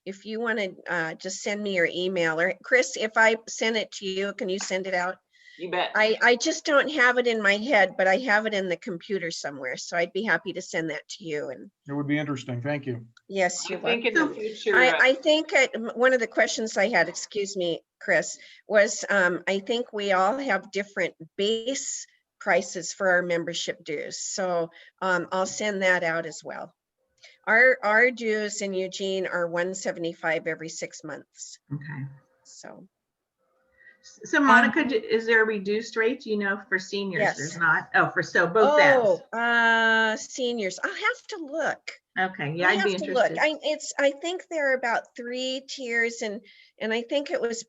If you want to just send me your email, or Chris, if I send it to you, can you send it out? You bet. I just don't have it in my head, but I have it in the computer somewhere. So I'd be happy to send that to you. And it would be interesting. Thank you. Yes, you're welcome. In the future, I think one of the questions I had, excuse me, Chris, was I think we all have different base prices for our membership dues. So I'll send that out as well. Our dues in Eugene are $175 every 6 months. Okay. So Monica, is there a reduced rate? Do you know for seniors? Yes. There's not. Oh, for both ends. Seniors. I'll have to look. Okay. Yeah, I'd be interested. Look. I think there are about 3 tiers, and I think it was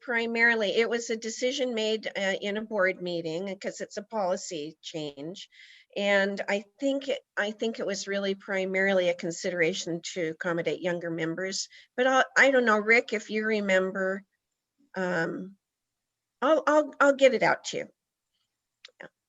a decision made in a board meeting because it's a policy change. And I think it was really primarily a consideration to accommodate younger members. But I don't know, Rick, if you remember, I'll get it out to you.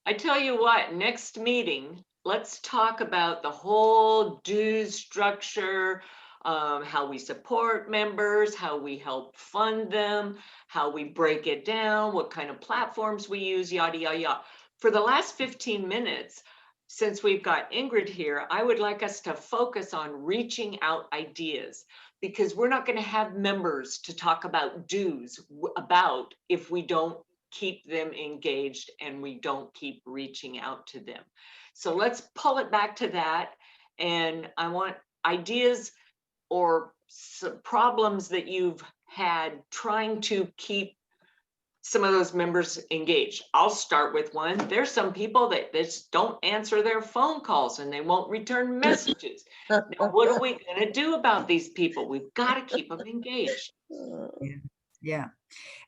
I tell you what, next meeting, let's talk about the whole dues structure, how we support members, how we help fund them, how we break it down, what kind of platforms we use, yada, yada, yada. For the last 15 minutes, since we've got Ingrid here, I would like us to focus on reaching out ideas, because we're not going to have members to talk about dues about if we don't keep them engaged and we don't keep reaching out to them. So let's pull it back to that. And I want ideas or problems that you've had trying to keep some of those members engaged. I'll start with one. There's some people that just don't answer their phone calls and they won't return messages. Now, what are we going to do about these people? We've got to keep them engaged. Yeah.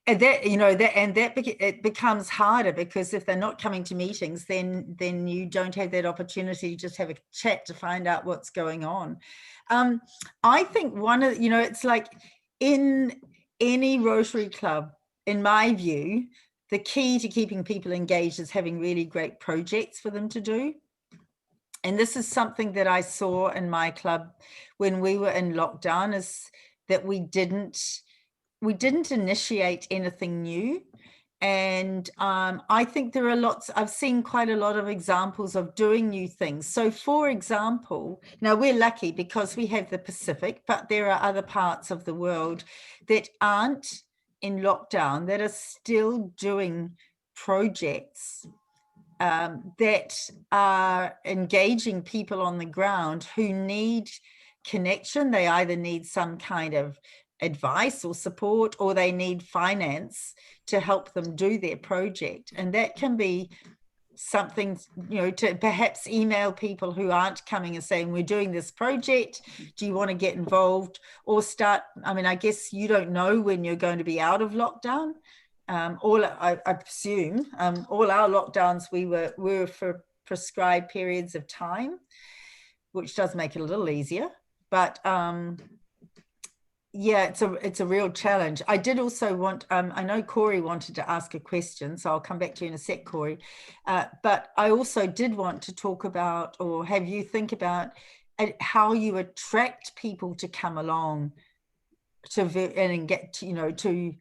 And it becomes harder, because if they're not coming to meetings, then you don't have that opportunity to just have a chat to find out what's going on. I think it's like in any Rotary Club, in my view, the key to keeping people engaged is having really great projects for them to do. And this is something that I saw in my club when we were in lockdown, is that we didn't initiate anything new. And I think there are I've seen quite a lot of examples of doing new things. So for example, now we're lucky because we have the Pacific, but there are other parts of the world that aren't in lockdown that are still doing projects that are engaging people on the ground who need connection. They either need some kind of advice or support, or they need finance to help them do their project. And that can be something, you know, to perhaps email people who aren't coming and saying, we're doing this project, do you want to get involved? Or start, I mean, I guess you don't know when you're going to be out of lockdown. I presume all our lockdowns were for prescribed periods of time, which does make it a little easier, but yeah, it's a real challenge. I did also want, I know Corey wanted to ask a question, so I'll come back to you in a sec, Corey. But I also did want to talk about, or have you think about how you attract people to come along and get, you know, to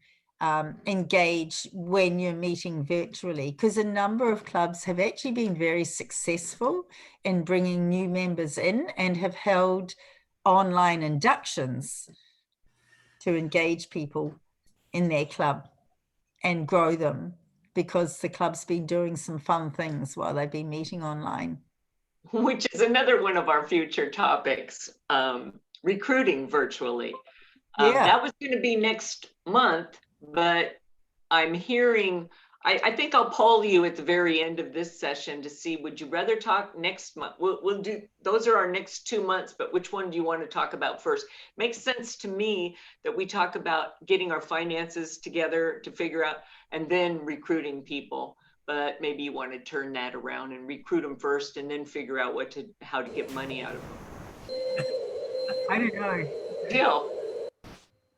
engage when you're meeting virtually, because a number of clubs have actually been very successful in bringing new members in and have held online inductions to engage people in their club and grow them, because the club's been doing some fun things while they've been meeting online. Which is another one of our future topics, recruiting virtually. Yeah. That was going to be next month, but I'm hearing, I think I'll poll you at the very end of this session to see, would you rather talk next month? We'll do, those are our next 2 months, but which one do you want to talk about first? Makes sense to me that we talk about getting our finances together to figure out, and then recruiting people. But maybe you want to turn that around and recruit them first and then figure out how to get money out of them. I don't know. Jill.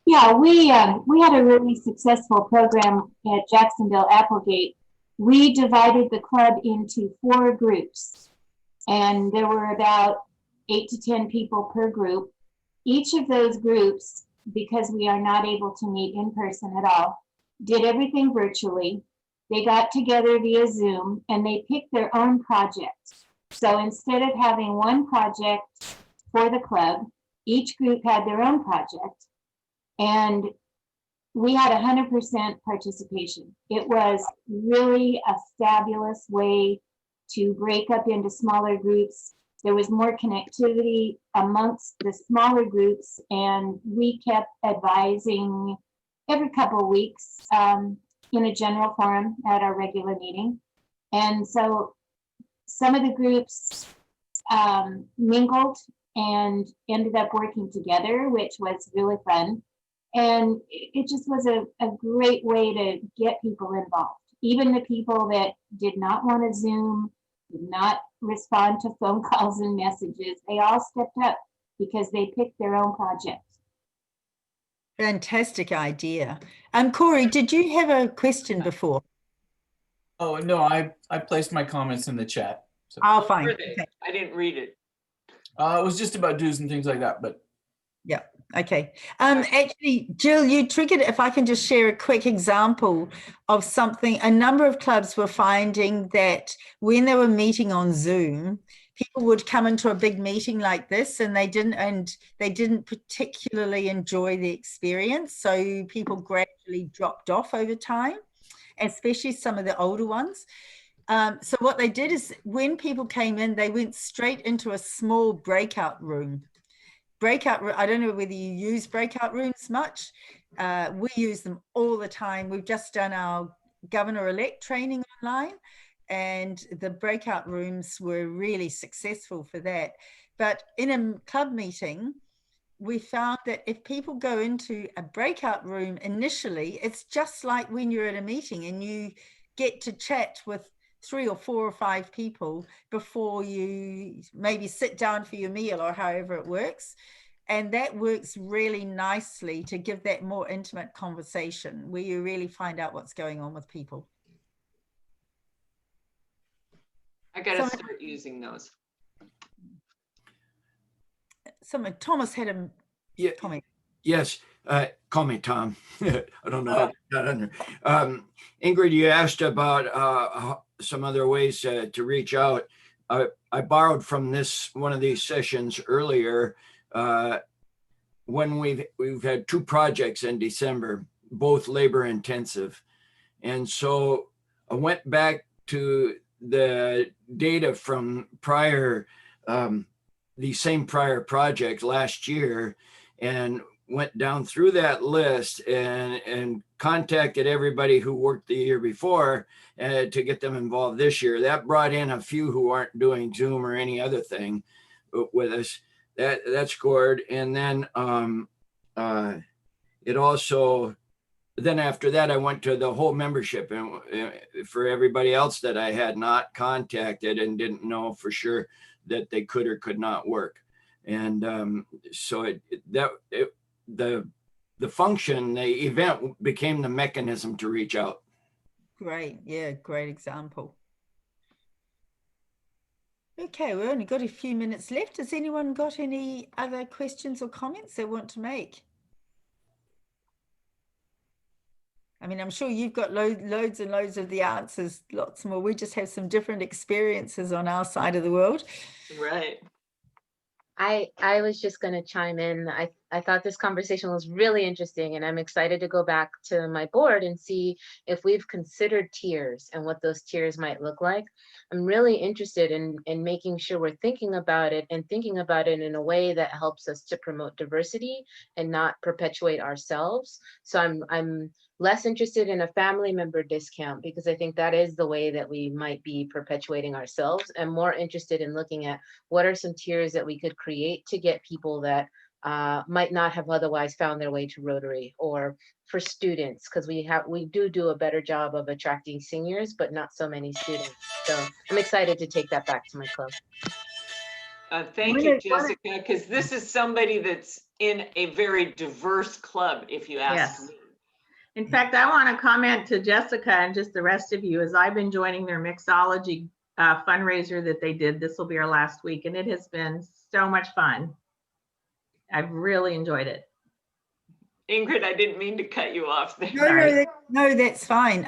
Yeah, we had a really successful program at Jacksonville Applegate. We divided the club into 4 groups, and there were about 8 to 10 people per group. Each of those groups, because we are not able to meet in person at all, did everything virtually. They got together via Zoom and they picked their own project. So instead of having one project for the club, each group had their own project. And we had 100% participation. It was really a fabulous way to break up into smaller groups. There was more connectivity amongst the smaller groups, and we kept advising every couple of weeks in a general forum at our regular meeting. And so some of the groups mingled and ended up working together, which was really fun. And it just was a great way to get people involved. Even the people that did not want to Zoom, did not respond to phone calls and messages, they all stepped up because they picked their own project. Fantastic idea. Corey, did you have a question before? Oh, no, I placed my comments in the chat. So. Oh, fine. Okay. I didn't read it. It was just about dues and things like that, but. Yeah. Okay. Actually, Jill, you triggered, if I can just share a quick example of something. A number of clubs were finding that when they were meeting on Zoom, people would come into a big meeting like this and they didn't particularly enjoy the experience. So people gradually dropped off over time, especially some of the older ones. So what they did is when people came in, they went straight into a small breakout room. I don't know whether you use breakout rooms much. We use them all the time. We've just done our governor-elect training online, and the breakout rooms were really successful for that. But in a club meeting, we found that if people go into a breakout room initially, it's just like when you're at a meeting and you get to chat with 3 or 4 or 5 people before you maybe sit down for your meal or however it works. And that works really nicely to give that more intimate conversation where you really find out what's going on with people. I got to start using those. Thomas had a comment. Yes, call me Tom. I don't know how to get under. Ingrid, you asked about some other ways to reach out. I borrowed from one of these sessions earlier when we've had 2 projects in December, both labor intensive. And so I went back to the data from the same prior project last year. And went down through that list and contacted everybody who worked the year before to get them involved this year. That brought in a few who aren't doing Zoom or any other thing with us. That scored. And then it also, then after that, I went to the whole membership, and for everybody else that I had not contacted and didn't know for sure that they could or could not work. And so the function, the event became the mechanism to reach out. Great. Yeah, great example. Okay, we've only got a few minutes left. Has anyone got any other questions or comments they want to make? I mean, I'm sure you've got loads and loads of the answers, lots more. We just have some different experiences on our side of the world. Right. I was just going to chime in. I thought this conversation was really interesting, and I'm excited to go back to my board and see if we've considered tiers and what those tiers might look like. I'm really interested in making sure we're thinking about it and thinking about it in a way that helps us to promote diversity and not perpetuate ourselves. So I'm less interested in a family member discount, because I think that is the way that we might be perpetuating ourselves, and more interested in looking at what are some tiers that we could create to get people that might not have otherwise found their way to Rotary, or for students, because we do a better job of attracting seniors, but not so many students. So I'm excited to take that back to my club. Thank you, Jessica, because this is somebody that's in a very diverse club, if you ask me. In fact, I want to comment to Jessica and just the rest of you, as I've been joining their mixology fundraiser that they did. This will be our last week, and it has been so much fun. I've really enjoyed it. Ingrid, I didn't mean to cut you off there. No, that's fine.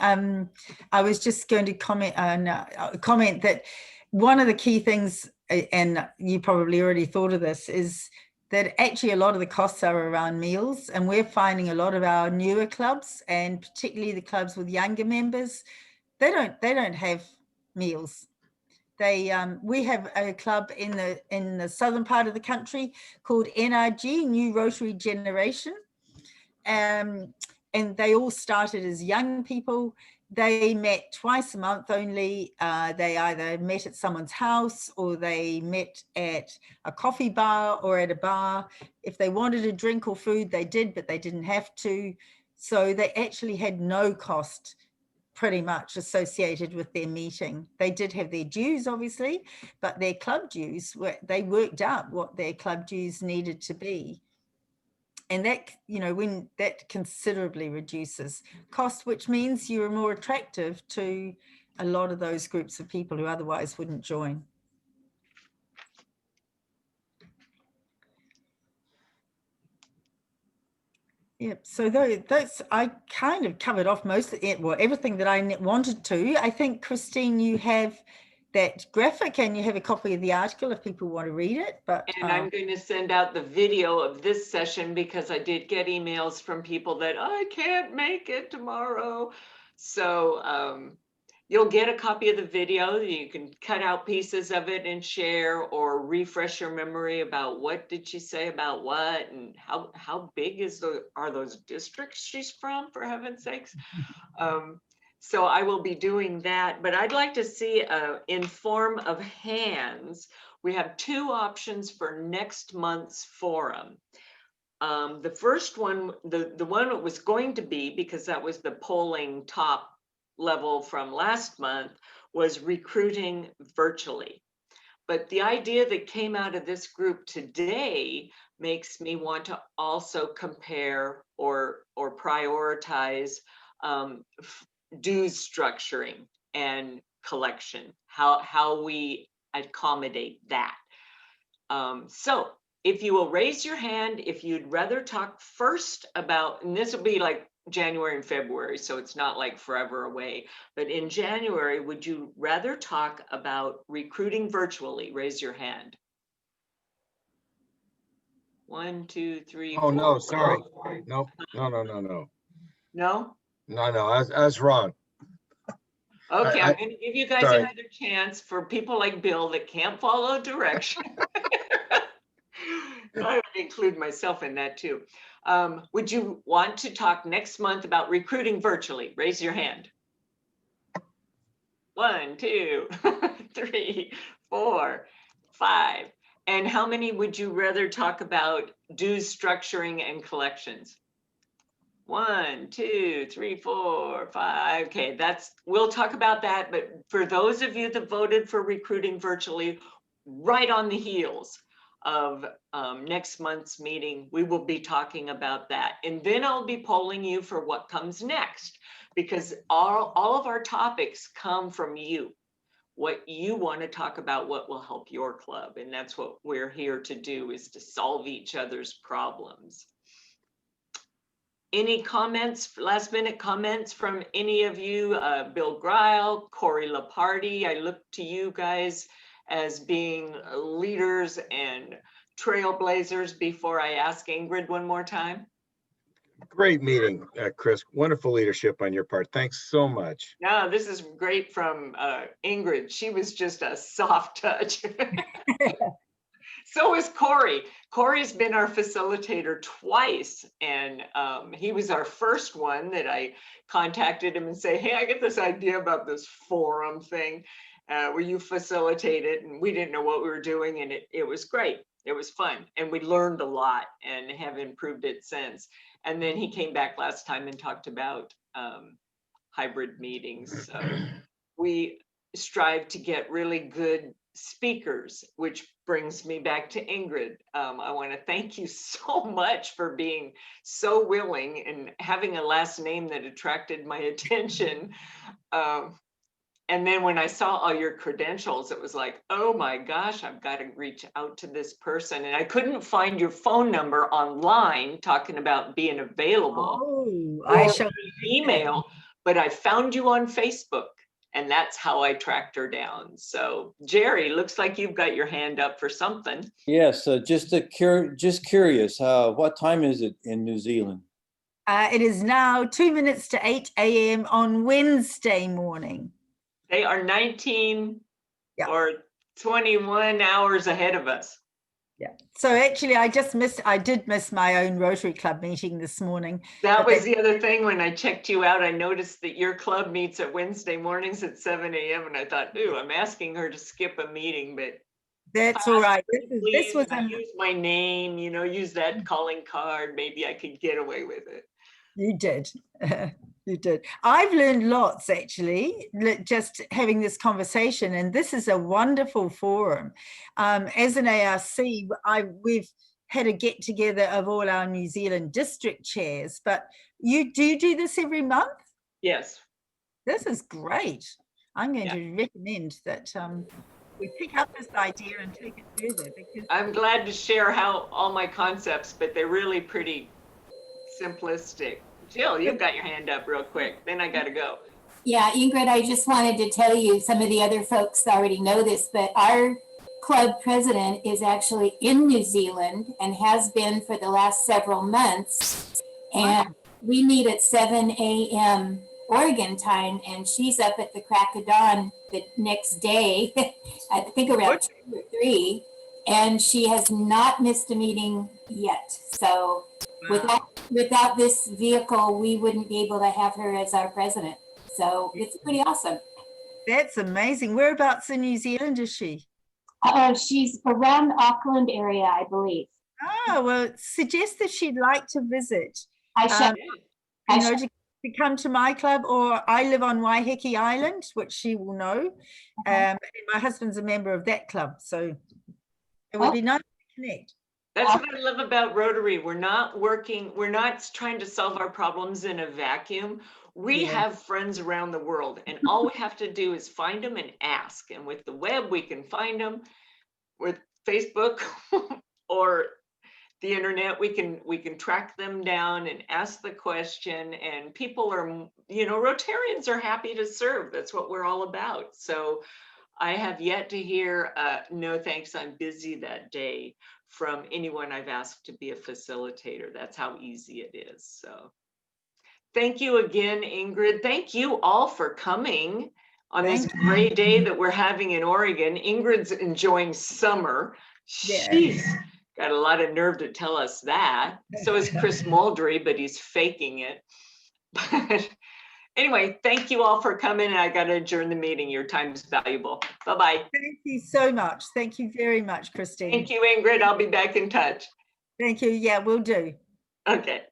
I was just going to comment that one of the key things, and you probably already thought of this, is that actually a lot of the costs are around meals, and we're finding a lot of our newer clubs, and particularly the clubs with younger members, they don't have meals. We have a club in the southern part of the country called NRG, New Rotary Generation, and they all started as young people. They met twice a month only. They either met at someone's house, or they met at a coffee bar or at a bar. If they wanted a drink or food, they did, but they didn't have to. So they actually had no cost pretty much associated with their meeting. They did have their dues, obviously, but their club dues, they worked out what their club dues needed to be. And that, when that considerably reduces cost, which means you're more attractive to a lot of those groups of people who otherwise wouldn't join. Yep. So those I kind of covered off most of it, well, everything that I wanted to. I think, Christine, you have that graphic and you have a copy of the article if people want to read it. But and I'm going to send out the video of this session, because I did get emails from people that I can't make it tomorrow. So you'll get a copy of the video. You can cut out pieces of it and share, or refresh your memory about what did she say about what, and how big are those districts she's from, for heaven's sakes. So I will be doing that, but I'd like to see in form of hands. We have two options for next month's forum. The first one, the one it was going to be, because that was the polling top level from last month, was recruiting virtually. But the idea that came out of this group today makes me want to also compare or prioritize dues structuring and collection, how we accommodate that. So if you will raise your hand, if you'd rather talk first about, and this will be like January and February, so it's not like forever away, but in January, would you rather talk about recruiting virtually? Raise your hand. 1, 2, 3, 4. Oh, no, sorry. Nope. No. No? No, I was wrong. Okay, I'm going to give you guys sorry. another chance for people like Bill that can't follow direction. I would include myself in that too. Would you want to talk next month about recruiting virtually? Raise your hand. 1, 2, 3, 4, 5. And how many would you rather talk about dues structuring and collections? 1, 2, 3, 4, 5. Okay, we'll talk about that. But for those of you that voted for recruiting virtually, right on the heels of next month's meeting, we will be talking about that. And then I'll be polling you for what comes next, because all of our topics come from you. What you want to talk about, what will help your club. And that's what we're here to do, is to solve each other's problems. Any comments, last minute comments from any of you? Bill Greil, Corey Laparty, I look to you guys as being leaders and trailblazers before I ask Ingrid one more time. Great meeting, Chris. Wonderful leadership on your part. Thanks so much. No, this is great from Ingrid. She was just a soft touch. So is Corey. Corey's been our facilitator twice, and he was our first one that I contacted him and say, hey, I get this idea about this forum thing. Will you facilitate it? And we didn't know what we were doing, and it was great. It was fun, and we learned a lot and have improved it since. And then he came back last time and talked about hybrid meetings. So we strive to get really good speakers, which brings me back to Ingrid. I want to thank you so much for being so willing and having a last name that attracted my attention. And then when I saw all your credentials, it was like, oh my gosh, I've got to reach out to this person. And I couldn't find your phone number online talking about being available. Oh, I shall email, but I found you on Facebook, and that's how I tracked her down. So Jerry, looks like you've got your hand up for something. Yes, just curious, what time is it in New Zealand? It is now 2 minutes to 8 a.m. on Wednesday morning. They are 19 or 21 hours ahead of us. Yeah. So actually, I did miss my own Rotary Club meeting this morning. That was the other thing. When I checked you out, I noticed that your club meets at Wednesday mornings at 7 a.m. And I thought, ooh, I'm asking her to skip a meeting, but that's all right. This was use my name, use that calling card. Maybe I could get away with it. You did. You did. I've learned lots, actually, just having this conversation, and this is a wonderful forum. As an ARC, we've had a get together of all our New Zealand district chairs, but you do this every month? Yes. This is great. I'm going to recommend that we pick up this idea and take it further. Because I'm glad to share all my concepts, but they're really pretty simplistic. Jill, you've got your hand up real quick. Then I got to go. Yeah, Ingrid, I just wanted to tell you, some of the other folks already know this, but our club president is actually in New Zealand and has been for the last several months. And we meet at 7 a.m. Oregon time, and she's up at the crack of dawn the next day, I think around 2 or 3. And she has not missed a meeting yet. So without this vehicle, we wouldn't be able to have her as our president. So it's pretty awesome. That's amazing. Whereabouts in New Zealand is she? She's around Auckland area, I believe. Oh, well, suggest that she'd like to visit. I shall. To come to my club, or I live on Waiheke Island, which she will know. And my husband's a member of that club. So it would be nice to connect. That's what I love about Rotary. We're not trying to solve our problems in a vacuum. We have friends around the world, and all we have to do is find them and ask. And with the web, we can find them. With Facebook or the internet, we can track them down and ask the question. And people are, Rotarians are happy to serve. That's what we're all about. So I have yet to hear, no thanks, I'm busy that day, from anyone I've asked to be a facilitator. That's how easy it is. So thank you again, Ingrid. Thank you all for coming on this great day that we're having in Oregon. Ingrid's enjoying summer. She's got a lot of nerve to tell us that. So is Chris Muldry, but he's faking it. But anyway, thank you all for coming, and I got to adjourn the meeting. Your time is valuable. Bye-bye. Thank you so much. Thank you very much, Christine. Thank you, Ingrid. I'll be back in touch. Thank you. Yeah, we'll do. Okay.